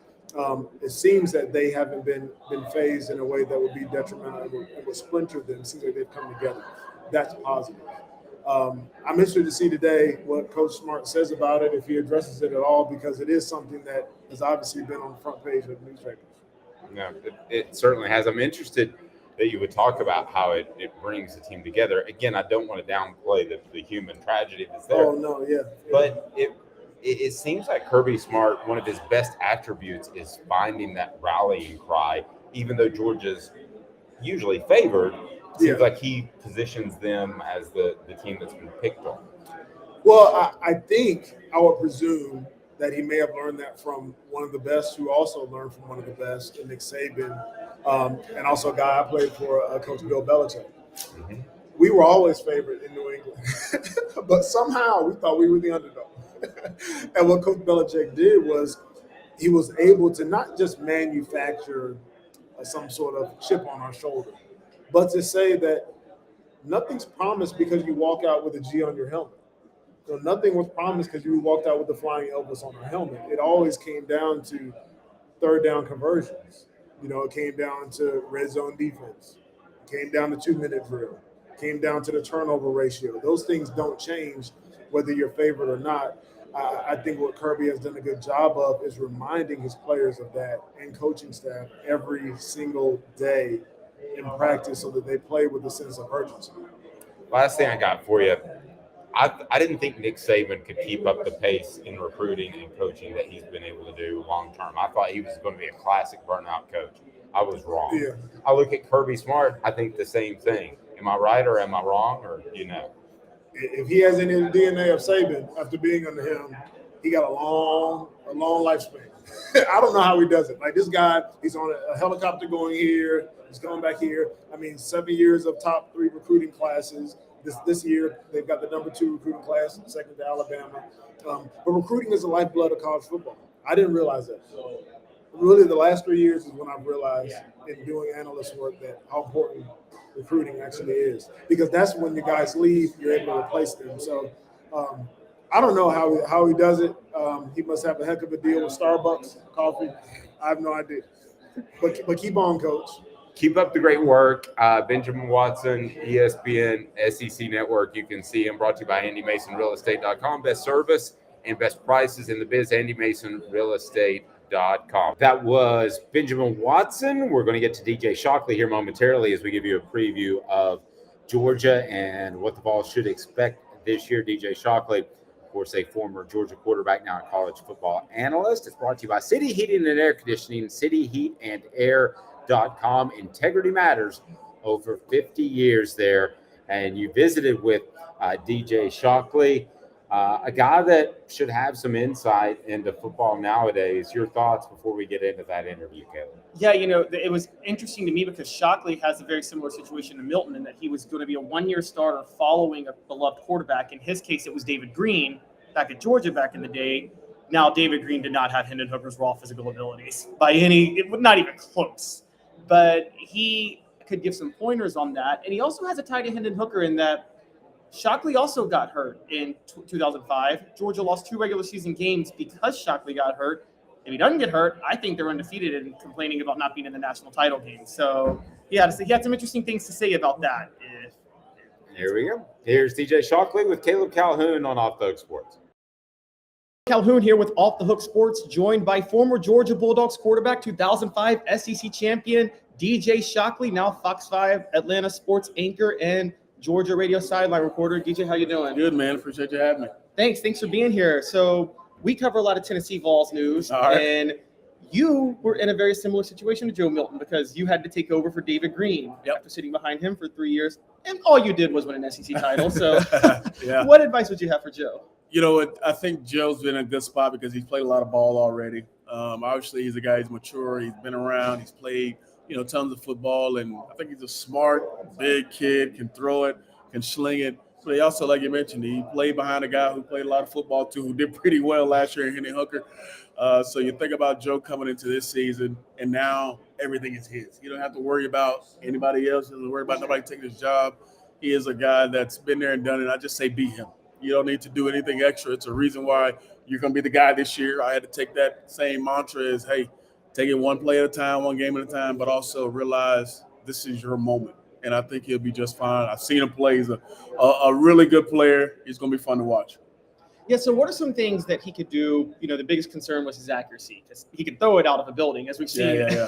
It seems that they haven't been phased in a way that would be detrimental and would splinter them. It seems like they've come together. That's positive. I'm interested to see today what Coach Smart says about it, if he addresses it at all, because it is something that has obviously been on the front page of newspapers. No, it certainly has. I'm interested that you would talk about how it brings the team together. Again, I don't want to downplay the human tragedy that's there. Oh, no, yeah. But it seems like Kirby Smart, one of his best attributes is finding that rallying cry, even though Georgia's usually favored. Seems like he positions them as the team that's been picked on. Well, I think I would presume that he may have learned that from one of the best, who also learned from one of the best, Nick Saban, and also a guy I played for, Coach Bill Belichick. Mm-hmm. We were always favored in New England, but somehow we thought we were the underdog. And what Coach Belichick did was he was able to not just manufacture some sort of chip on our shoulder, but to say that nothing's promised because you walk out with a G on your helmet. So nothing was promised because you walked out with the flying Elvis on our helmet. It always came down to third down conversions. You know, it came down to red zone defense. It came down to 2-minute drill. came down to the turnover ratio. Those things don't change whether you're favored or not. I think what Kirby has done a good job of is reminding his players of that and coaching staff every single day in practice so that they play with a sense of urgency. Last thing I got for you. I didn't think Nick Saban could keep up the pace in recruiting and coaching that he's been able to do long term. I thought he was going to be a classic burnout coach. I was wrong. Yeah. I look at Kirby Smart, I think the same thing. Am I right or am I wrong? Or, If he has any of the DNA of Saban after being under him, he got a long lifespan. I don't know how he does it. Like this guy, he's on a helicopter going here. He's going back here. 7 years of top 3 recruiting classes. This year, they've got the number 2 recruiting class, second to Alabama. But recruiting is the lifeblood of college football. I didn't realize that. Really, the last 3 years is when I've realized in doing analyst work that how important recruiting actually is. Because that's when the guys leave, you're able to replace them. So I don't know how he does it. He must have a heck of a deal with Starbucks coffee. I have no idea. But keep on, Coach. Keep up the great work. Benjamin Watson, ESPN, SEC Network. You can see him, brought to you by AndyMasonRealEstate.com. Best service and best prices in the biz, AndyMasonRealEstate.com. That was Benjamin Watson. We're going to get to DJ Shockley here momentarily as we give you a preview of Georgia and what the Vols should expect this year. DJ Shockley, of course, a former Georgia quarterback, now a college football analyst. It's brought to you by City Heating and Air Conditioning, cityheatandair.com. Integrity matters. Over 50 years there. And you visited with DJ Shockley, a guy that should have some insight into football nowadays. Your thoughts before we get into that interview, Caleb? Yeah, it was interesting to me because Shockley has a very similar situation to Milton in that he was going to be a one-year starter following a beloved quarterback. In his case, it was David Green back at Georgia back in the day. Now, David Green did not have Hendon Hooker's raw physical abilities not even close. But he could give some pointers on that. And he also has a tie to Hendon Hooker in that Shockley also got hurt in 2005. Georgia lost 2 regular season games because Shockley got hurt. If he doesn't get hurt, I think they're undefeated and complaining about not being in the national title game. So he had some interesting things to say about that. Here we go. Here's DJ Shockley with Caleb Calhoun on Off the Hook Sports. Calhoun here with Off the Hook Sports, joined by former Georgia Bulldogs quarterback, 2005 SEC champion DJ Shockley, now Fox 5 Atlanta sports anchor and Georgia radio sideline reporter. DJ, how you doing? Good, man. Appreciate you having me. Thanks for being here. So we cover a lot of Tennessee Vols news, right. And you were in a very similar situation to Joe Milton because you had to take over for David Green after sitting behind him for 3 years, and all you did was win an SEC title. So What advice would you have for Joe? You know what? I think Joe's been in a good spot because he's played a lot of ball already. Obviously, he's a guy who's mature. He's been around. He's played, tons of football. And I think he's a smart, big kid, can throw it, can sling it. But he also, like you mentioned, he played behind a guy who played a lot of football, too, who did pretty well last year, Hendon Hooker. So you think about Joe coming into this season, and now everything is his. You don't have to worry about anybody else. You don't have to worry about nobody taking his job. He is a guy that's been there and done it. I just say be him. You don't need to do anything extra. It's a reason why you're going to be the guy this year. I had to take that same mantra as, hey, take it one play at a time, one game at a time, but also realize this is your moment. And I think he'll be just fine. I've seen him play. He's a really good player. He's going to be fun to watch. Yeah, so what are some things that he could do? The biggest concern was his accuracy. He could throw it out of a building, as we've seen. Yeah.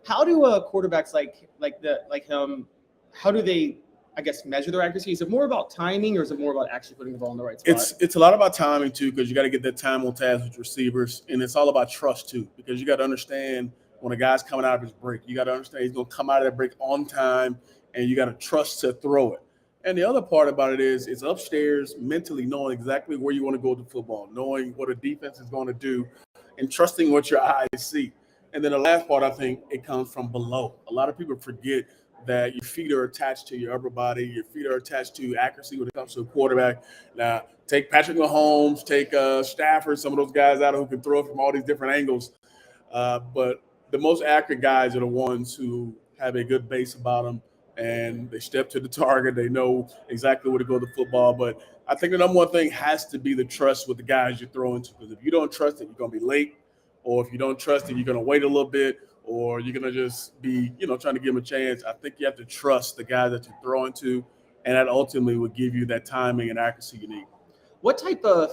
How do quarterbacks like him, how do they, measure their accuracy? Is it more about timing or is it more about actually putting the ball in the right spot? It's a lot about timing, too, because you got to get that time on task with receivers. And it's all about trust, too, because you got to understand when a guy's coming out of his break, you got to understand he's going to come out of that break on time, and you got to trust to throw it. And the other part about it is it's upstairs mentally knowing exactly where you want to go with the football, knowing what a defense is going to do, and trusting what your eyes see. And then the last part, I think, it comes from below. A lot of people forget that your feet are attached to your upper body. Your feet are attached to accuracy when it comes to a quarterback. Now, take Patrick Mahomes, take Stafford, some of those guys out who can throw it from all these different angles. But the most accurate guys are the ones who have a good base about them, and they step to the target. They know exactly where to go to football. But I think the number one thing has to be the trust with the guys you're throwing to, because if you don't trust it, you're going to be late. Or if you don't trust it, you're going to wait a little bit. Or you're going to just be, trying to give them a chance. I think you have to trust the guy that you're throwing to and that ultimately will give you that timing and accuracy you need. What type of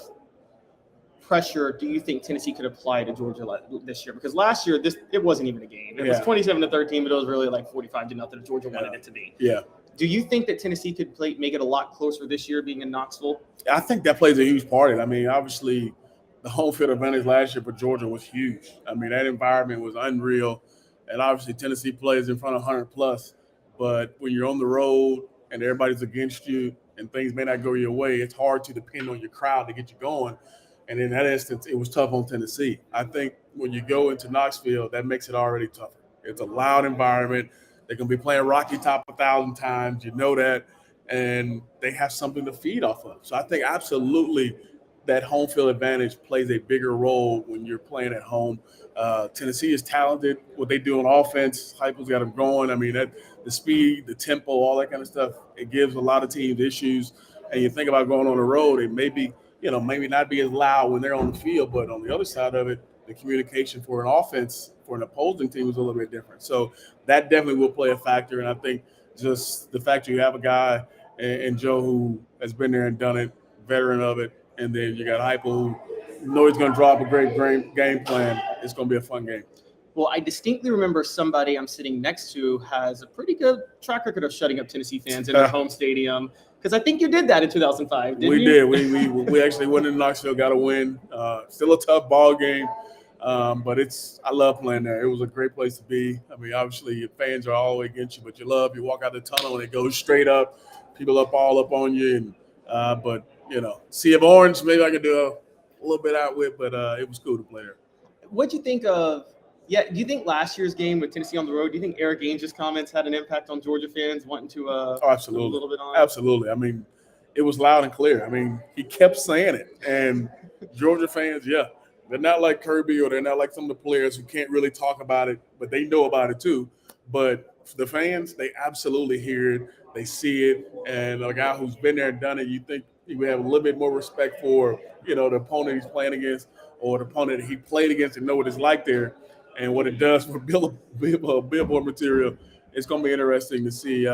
pressure do you think Tennessee could apply to Georgia this year? Because last year, it wasn't even a game. It was 27-13, but it was really like 45-0 if Georgia wanted it to be. Yeah. Do you think that Tennessee could make it a lot closer this year, being in Knoxville? I think that plays a huge part in it. I mean, obviously, the home field advantage last year for Georgia was huge. I mean, that environment was unreal. And obviously, Tennessee plays in front of 100+. But when you're on the road and everybody's against you and things may not go your way, it's hard to depend on your crowd to get you going. And in that instance, it was tough on Tennessee. I think when you go into Knoxville, that makes it already tougher. It's a loud environment. They're going to be playing Rocky Top 1,000 times. You know that. And they have something to feed off of. So I think absolutely that home field advantage plays a bigger role when you're playing at home. Tennessee is talented. What they do on offense, Heupel's got them going. I mean, the speed, the tempo, all that kind of stuff, it gives a lot of teams issues. And you think about going on the road, it maybe not be as loud when they're on the field, but on the other side of it, the communication for an offense, for an opposing team is a little bit different. So that definitely will play a factor. And I think just the fact you have a guy and Joe who has been there and done it, veteran of it, and then you got Heupel who know he's going to draw up a great game plan. It's going to be a fun game. Well, I distinctly remember somebody I'm sitting next to has a pretty good track record of shutting up Tennessee fans in their home stadium. Because I think you did that in 2005, didn't you? We did. We actually went in Knoxville, got a win. Still a tough ball game, but I love playing there. It was a great place to be. I mean, obviously your fans are all the way against you, but you walk out the tunnel and it goes straight up. People all up on you, and but Sea of Orange, maybe I could do a little bit out with, but it was cool to play there. What'd you think of? Yeah, do you think last year's game with Tennessee on the road, do you think Eric Ainge's comments had an impact on Georgia fans wanting to absolutely. a little bit on? Absolutely. I mean, it was loud and clear. I mean, he kept saying it. And Georgia fans, they're not like Kirby or they're not like some of the players who can't really talk about it, but they know about it too. But the fans, they absolutely hear it. They see it. And a guy who's been there and done it, you think he would have a little bit more respect for, the opponent he's playing against or the opponent he played against and know what it's like there. And what it does for billboard material, it's going to be interesting to see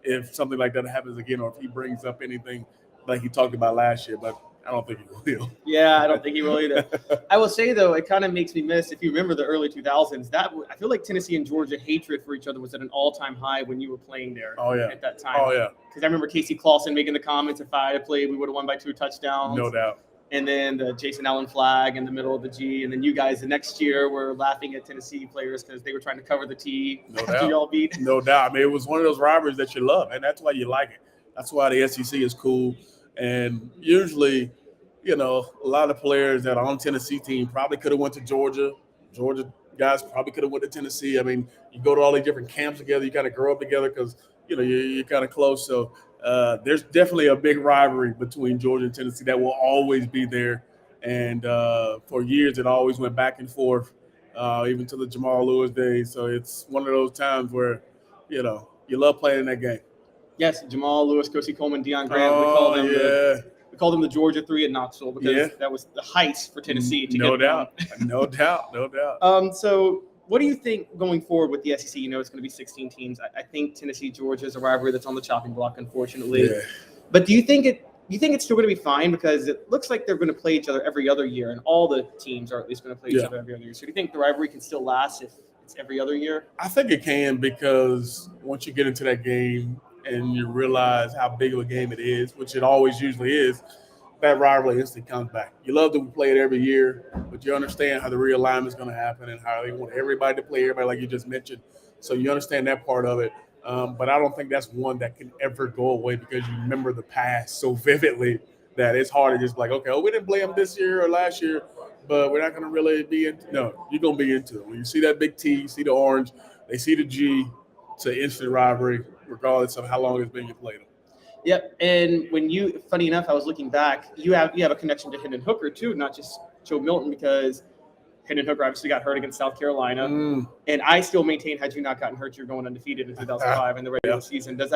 if something like that happens again or if he brings up anything like he talked about last year. But I don't think he will. Yeah, I don't think he will either. I will say, though, it kind of makes me miss, if you remember the early 2000s, I feel like Tennessee and Georgia hatred for each other was at an all-time high when you were playing there at that time. Oh, yeah. Because I remember Casey Clausen making the comments, if I had played, we would have won by 2 touchdowns. No doubt. And then the Jason Allen flag in the middle of the G. And then you guys the next year were laughing at Tennessee players because they were trying to cover the T. No doubt. You all beat. No doubt. I mean, it was one of those rivalries that you love, and that's why you like it. That's why the SEC is cool. And usually, a lot of players that are on Tennessee team probably could have went to Georgia. Georgia guys probably could have went to Tennessee. I mean, you go to all these different camps together. You kind of grow up together because, you're kind of close. So there's definitely a big rivalry between Georgia and Tennessee that will always be there. And for years, it always went back and forth, even to the Jamal Lewis days. So it's one of those times where, you love playing in that game. Yes, Jamal Lewis, Kosi Coleman, Deion Grant. We called them the Georgia 3 at Knoxville because that was the heights for Tennessee to no get doubt. No doubt. So what do you think going forward with the SEC? It's going to be 16 teams. I think Tennessee-Georgia is a rivalry that's on the chopping block, unfortunately. Yeah. But do you think it's still going to be fine? Because it looks like they're going to play each other every other year, and all the teams are at least going to play each other every other year. So do you think the rivalry can still last if it's every other year? I think it can, because once you get into that game and you realize how big of a game it is, which it always usually is, that rivalry instantly comes back. You love to play it every year, but you understand how the realignment is going to happen and how they want everybody to play everybody, like you just mentioned. So you understand that part of it. But I don't think that's one that can ever go away because you remember the past so vividly that it's hard to just like, okay, we didn't play them this year or last year, but we're not going to really be into. No, you're going to be into it. When you see that big T, you see the orange, they see the G, it's an instant rivalry, regardless of how long it's been you played them. Yep, and funny enough, I was looking back. You have a connection to Hendon Hooker too, not just Joe Milton, because Hendon Hooker obviously got hurt against South Carolina, and I still maintain, had you not gotten hurt, you're going undefeated in 2005 in the regular season. Is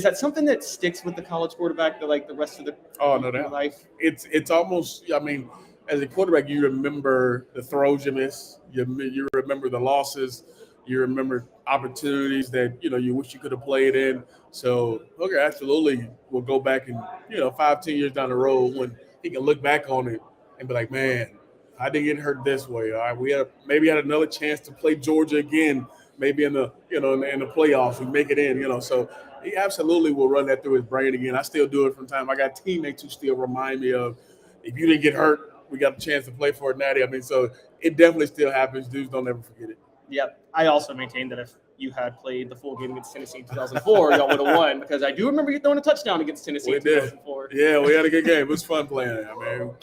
that something that sticks with the college quarterback the rest of the life? It's almost. I mean, as a quarterback, you remember the throws you miss, you remember the losses, You remember opportunities that, you wish you could have played in. So Hooker absolutely will go back and, 5-10 years down the road when he can look back on it and be like, man, I didn't get hurt this way. All right, we maybe had another chance to play Georgia again, maybe in the in the playoffs and make it in. So he absolutely will run that through his brain again. I still do it from time. I got teammates who still remind me of, if you didn't get hurt, we got a chance to play for it, Natty. I mean, so it definitely still happens. Dudes don't ever forget it. Yep. I also maintain that if you had played the full game against Tennessee in 2004, y'all would have won, because I do remember you throwing a touchdown against Tennessee in 2004. Yeah, we had a good game. It was fun playing it. I mean,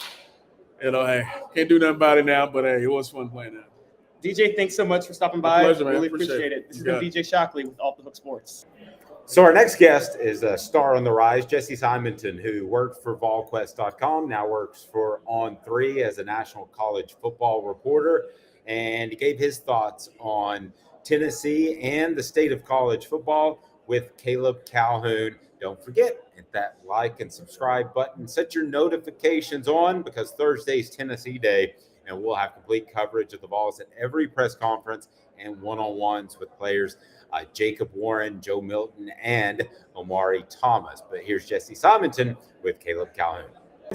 hey, can't do nothing about it now, but hey, it was fun playing it. DJ, thanks so much for stopping by. Pleasure, man. Really appreciate it. This has been DJ Shockley with Off the Hook Sports. So our next guest is a star on the rise, Jesse Simonton, who worked for VolQuest.com, now works for On3 as a national college football reporter, and he gave his thoughts on Tennessee and the state of college football with Caleb Calhoun. Don't forget, hit that like and subscribe button. Set your notifications on, because Thursday's Tennessee Day, and we'll have complete coverage of the Vols at every press conference and one-on-ones with players Jacob Warren, Joe Milton, and Omari Thomas. But here's Jesse Simonton with Caleb Calhoun.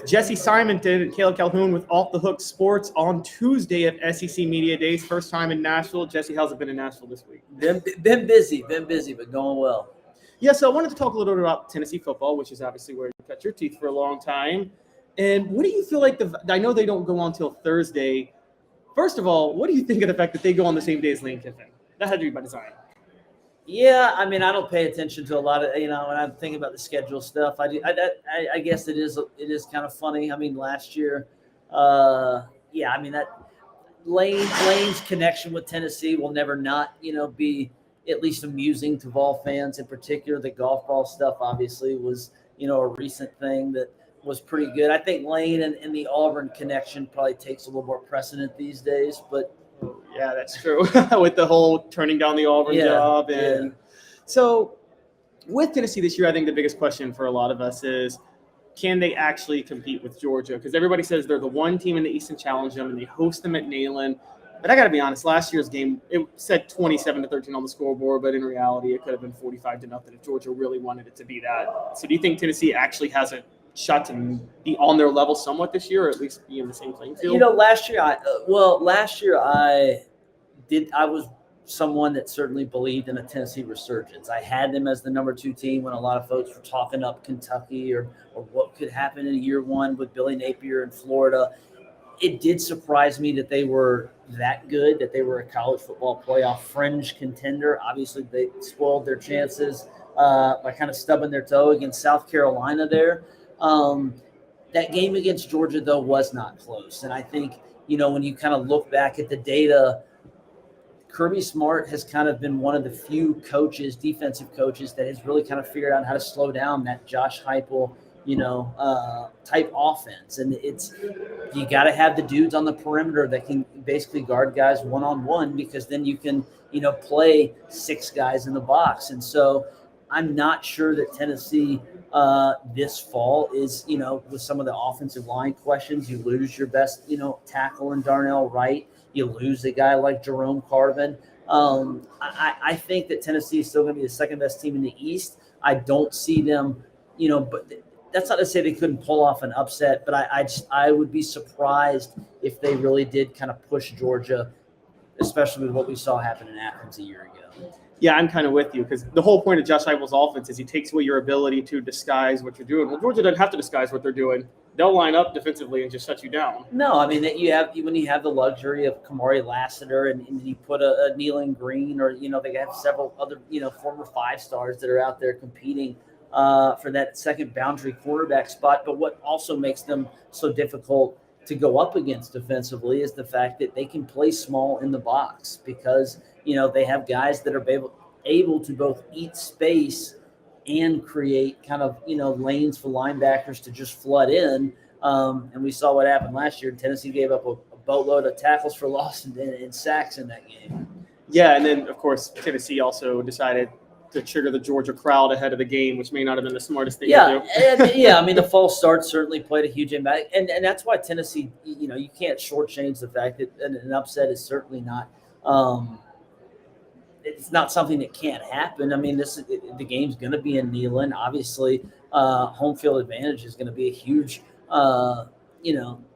Jesse Simonton and Caleb Calhoun with Off the Hook Sports on Tuesday at SEC Media Days. First time in Nashville. Jesse, how's it been in Nashville this week? Been busy, but going well. Yeah, so I wanted to talk a little bit about Tennessee football, which is obviously where you cut your teeth for a long time. And what do you feel like I know they don't go on until Thursday. First of all, what do you think of the fact that they go on the same day as Lane Kiffin? That had to be by design. Yeah, I mean, I don't pay attention to a lot of, when I'm thinking about the schedule stuff. I guess it is kind of funny. I mean, last year, that Lane's connection with Tennessee will never not, be at least amusing to Vol fans in particular. The golf ball stuff obviously was, a recent thing that was pretty good. I think Lane and the Auburn connection probably takes a little more precedent these days, but yeah, that's true. With the whole turning down the Auburn job. So with Tennessee this year, I think the biggest question for a lot of us is, can they actually compete with Georgia? Because everybody says they're the one team in the East and challenge them, and they host them at Neyland. But I got to be honest, last year's game, it said 27-13 on the scoreboard, but in reality, it could have been 45-0 if Georgia really wanted it to be that. So do you think Tennessee actually has a shot to be on their level somewhat this year, or at least be in the same playing field? Last year I was someone that certainly believed in a Tennessee resurgence. I had them as the number 2 team when a lot of folks were talking up Kentucky or what could happen in year one with Billy Napier in Florida. It did surprise me that they were that good, that they were a college football playoff fringe contender. Obviously, they spoiled their chances by kind of stubbing their toe against South Carolina there. That game against Georgia, though, was not close. And I think, when you kind of look back at the data, Kirby Smart has kind of been one of the few coaches, defensive coaches, that has really kind of figured out how to slow down that Josh Heupel, type offense. And you got to have the dudes on the perimeter that can basically guard guys one-on-one, because then you can, play 6 guys in the box. And so I'm not sure that Tennessee this fall is, with some of the offensive line questions, you lose your best, tackle in Darnell Wright. You lose a guy like Jerome Carvin. I think that Tennessee is still going to be the second best team in the East. I don't see them, but that's not to say they couldn't pull off an upset, but I would be surprised if they really did kind of push Georgia, especially with what we saw happen in Athens a year ago. Yeah, I'm kind of with you, because the whole point of Josh Heupel's offense is he takes away your ability to disguise what you're doing. Well, Georgia doesn't have to disguise what they're doing. They'll line up defensively and just shut you down. No, I mean, when you have the luxury of Kamari Lassiter and you put a Nealon Green, or, they have several other, former 5-stars that are out there competing for that second boundary quarterback spot. But what also makes them so difficult to go up against defensively is the fact that they can play small in the box, because, they have guys that are able to both eat space and create kind of, lanes for linebackers to just flood in. And we saw what happened last year. Tennessee gave up a boatload of tackles for loss and sacks in that game. Yeah, and then, of course, Tennessee also decided to trigger the Georgia crowd ahead of the game, which may not have been the smartest thing to do. I mean, the false start certainly played a huge impact. And that's why Tennessee, you can't shortchange the fact that an upset is certainly not it's not something that can't happen. I mean, the game's going to be in Neyland. Obviously, home field advantage is going to be a huge,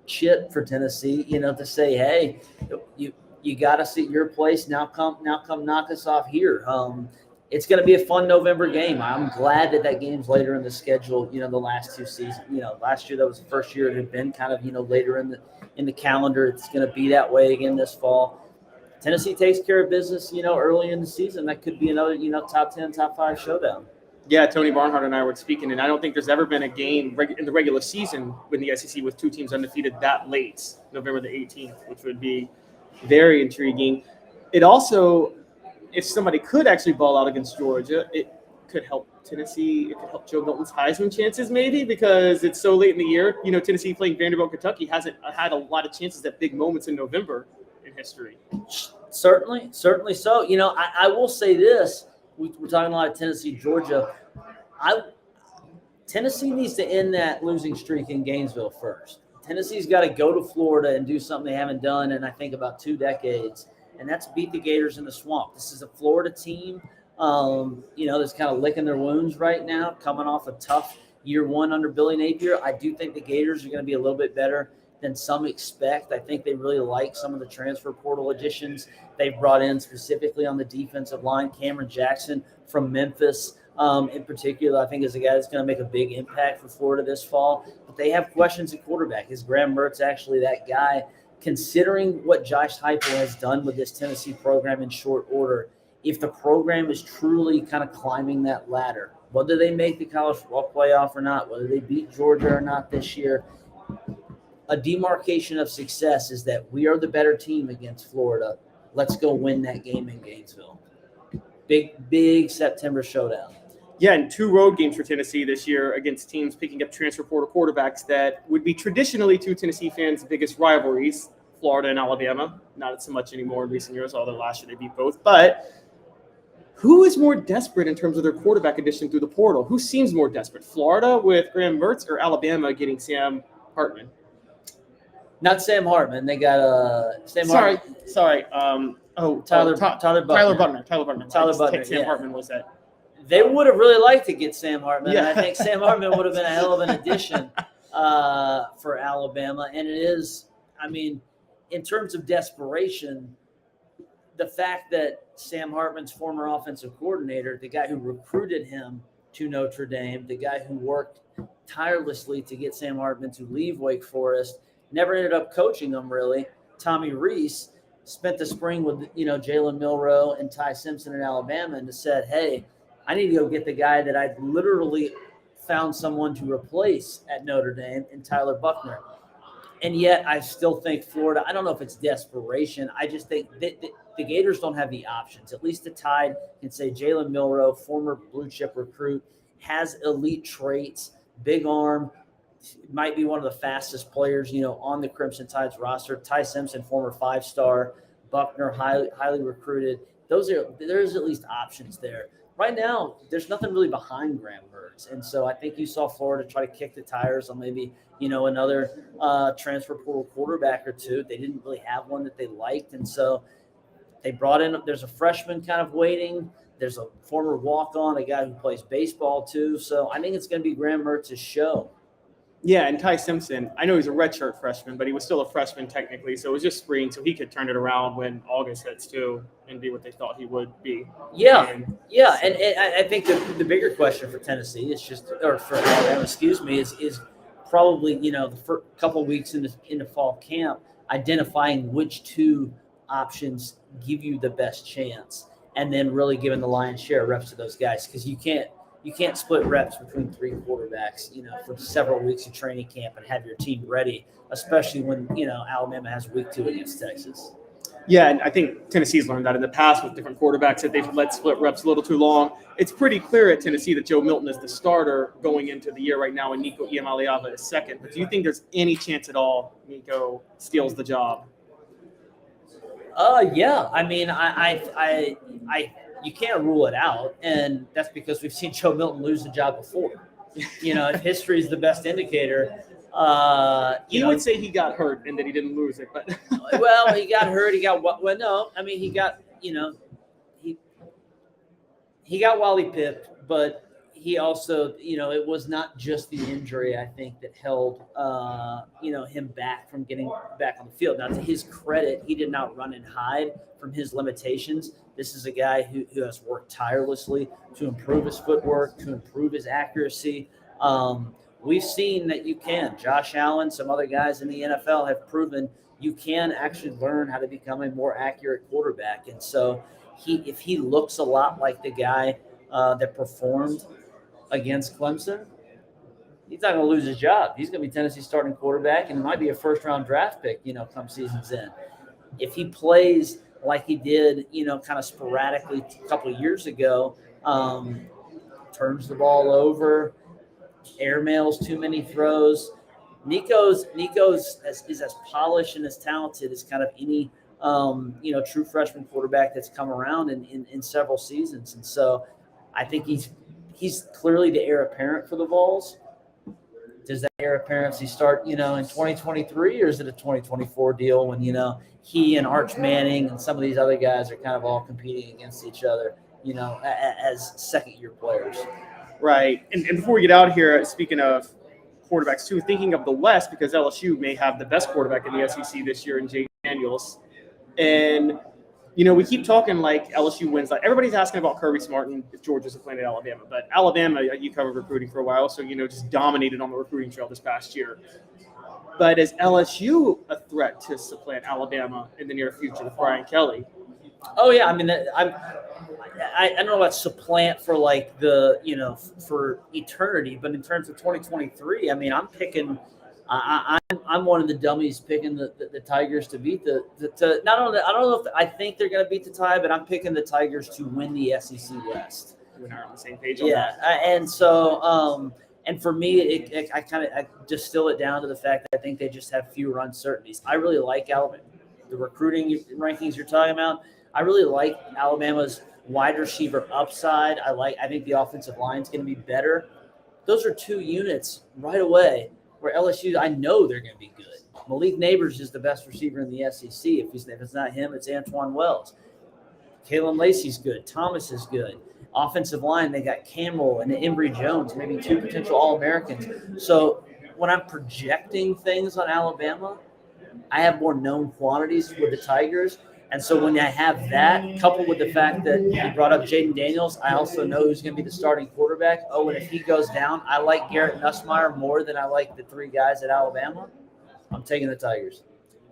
chip for Tennessee. To say, hey, you got us at your place. Now come knock us off here. It's going to be a fun November game. I'm glad that game's later in the schedule. The last two seasons. Last year that was the first year it had been kind of later in the calendar. It's going to be that way again this fall. Tennessee takes care of business, early in the season. That could be another, top 10, top 5 showdown. Yeah, Tony Barnhart and I were speaking, and I don't think there's ever been a game in the regular season in the SEC with two teams undefeated that late, November the 18th, which would be very intriguing. It also, if somebody could actually ball out against Georgia, it could help Tennessee. It could help Joe Milton's Heisman chances maybe because it's so late in the year. Tennessee playing Vanderbilt, Kentucky hasn't had a lot of chances at big moments in November in history. Certainly so. I will say this. We're talking a lot of Tennessee, Georgia. Tennessee needs to end that losing streak in Gainesville first. Tennessee's got to go to Florida and do something they haven't done in, I think, about 2 decades, and that's beat the Gators in the swamp. This is a Florida team, that's kind of licking their wounds right now, coming off a tough year one under Billy Napier. I do think the Gators are going to be a little bit better than some expect. I think they really like some of the transfer portal additions they brought in specifically on the defensive line. Cameron Jackson from Memphis, in particular, I think is a guy that's going to make a big impact for Florida this fall. But they have questions at quarterback. Is Graham Mertz actually that guy? Considering what Josh Heupel has done with this Tennessee program in short order, if the program is truly kind of climbing that ladder, whether they make the college football playoff or not, whether they beat Georgia or not this year, a demarcation of success is that we are the better team against Florida. Let's go win that game in Gainesville. Big September showdown. Yeah, and 2 road games for Tennessee this year against teams picking up transfer portal quarterbacks that would be traditionally to Tennessee fans' biggest rivalries, Florida and Alabama. Not so much anymore in recent years, although last year they beat both. But who is more desperate in terms of their quarterback addition through the portal? Who seems more desperate, Florida with Graham Mertz or Alabama getting Sam Hartman? Not Sam Hartman. They got Sam Hartman. Sorry. Tyler Buckner. Tyler Buckner. Sam Hartman was that. They would have really liked to get Sam Hartman. Yeah. I think Sam Hartman would have been a hell of an addition for Alabama. And it is, in terms of desperation, the fact that Sam Hartman's former offensive coordinator, the guy who recruited him to Notre Dame, the guy who worked tirelessly to get Sam Hartman to leave Wake Forest, never ended up coaching him really. Tommy Rees spent the spring with, Jalen Milroe and Ty Simpson in Alabama and said, hey, I need to go get the guy that I literally found someone to replace at Notre Dame in Tyler Buckner. And yet I still think Florida, I don't know if it's desperation. I just think that the Gators don't have the options. At least the Tide can say Jalen Milroe, former blue chip recruit, has elite traits, big arm, might be one of the fastest players, on the Crimson Tide's roster. Ty Simpson, former 5-star, Buckner, highly recruited. There's at least options there. Right now, there's nothing really behind Graham Mertz. And so I think you saw Florida try to kick the tires on maybe, another transfer portal quarterback or two. They didn't really have one that they liked. And so they brought in, there's a freshman kind of waiting. There's a former walk-on, a guy who plays baseball too. So I think it's going to be Graham Mertz's show. Yeah, and Ty Simpson, I know he's a redshirt freshman, but he was still a freshman technically, so it was just spring, so he could turn it around when August hits too and be what they thought he would be. Yeah, and I think the bigger question for Tennessee is just, or for Alabama, is probably, the first couple weeks into fall camp, identifying which 2 options give you the best chance, and then really giving the lion's share of reps to those guys, because you can't split reps between 3 quarterbacks, for several weeks of training camp and have your team ready, especially when, Alabama has week 2 against Texas. Yeah, and I think Tennessee's learned that in the past with different quarterbacks that they've let split reps a little too long. It's pretty clear at Tennessee that Joe Milton is the starter going into the year right now, and Nico Iamaleava is second. But do you think there's any chance at all Nico steals the job? Yeah. I you can't rule it out, and that's because we've seen Joe Milton lose the job before. If history is the best indicator. You would say he got hurt and that he didn't lose it, but well, he got hurt. He got he got he got Wally pipped, but he also, it was not just the injury, I think, that held, him back from getting back on the field. Now, to his credit, he did not run and hide from his limitations. This is a guy who has worked tirelessly to improve his footwork, to improve his accuracy. We've seen that you can. Josh Allen, some other guys in the NFL have proven you can actually learn how to become a more accurate quarterback. And so if he looks a lot like the guy that performed against Clemson, he's not going to lose his job. He's going to be Tennessee's starting quarterback, and it might be a first-round draft pick, come season's end. If he plays like he did, kind of sporadically a couple of years ago, turns the ball over, airmails too many throws. Nico's is as polished and as talented as kind of any true freshman quarterback that's come around in several seasons. And so I think he's clearly the heir apparent for the Vols. Does that heir apparency start, in 2023, or is it a 2024 deal when, he and Arch Manning and some of these other guys are kind of all competing against each other, as second-year players? Right. And before we get out here, speaking of quarterbacks too, thinking of the West, because LSU may have the best quarterback in the SEC this year in Jay Daniels. And, we keep talking like LSU wins. Like everybody's asking about Kirby Smart and if Georgia's playing at Alabama. But Alabama, you covered recruiting for a while, so, just dominated on the recruiting trail this past year. But is LSU a threat to supplant Alabama in the near future with Brian Kelly? Oh, yeah. I mean, I don't know about supplant for like the, for eternity, but in terms of 2023, I mean, I'm picking, I'm one of the dummies picking the Tigers to beat not only, I don't know if I think they're going to beat the Tide, but I'm picking the Tigers to win the SEC West. We're not on the same page on that. And so, and for me, I distill it down to the fact that I think they just have fewer uncertainties. I really like Alabama, the recruiting rankings you're talking about. I really like Alabama's wide receiver upside. I think the offensive line is going to be better. Those are two units right away where LSU, I know they're going to be good. Malik Neighbors is the best receiver in the SEC. If it's not him, it's Antoine Wells. Kalen Lacey's good. Thomas is good. Offensive line, they got Campbell and Embry Jones, maybe two potential All-Americans. So when I'm projecting things on Alabama, I have more known quantities with the Tigers. And so when I have that, coupled with the fact that you brought up Jaden Daniels, I also know who's going to be the starting quarterback. Oh, and if he goes down, I like Garrett Nussmeier more than I like the three guys at Alabama. I'm taking the Tigers.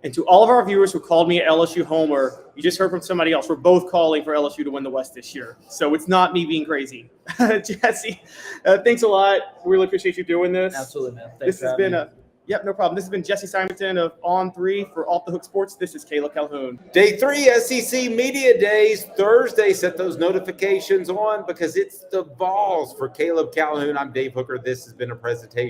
And to all of our viewers who called me LSU homer, you just heard from somebody else. We're both calling for LSU to win the West this year. So it's not me being crazy. Jesse, thanks a lot. We really appreciate you doing this. Absolutely, man. This has been no problem. This has been Jesse Simonton of On 3 for Off the Hook Sports. This is Caleb Calhoun. Day 3 SEC Media Days, Thursday. Set those notifications on because it's the Vols. For Caleb Calhoun, I'm Dave Hooker. This has been a presentation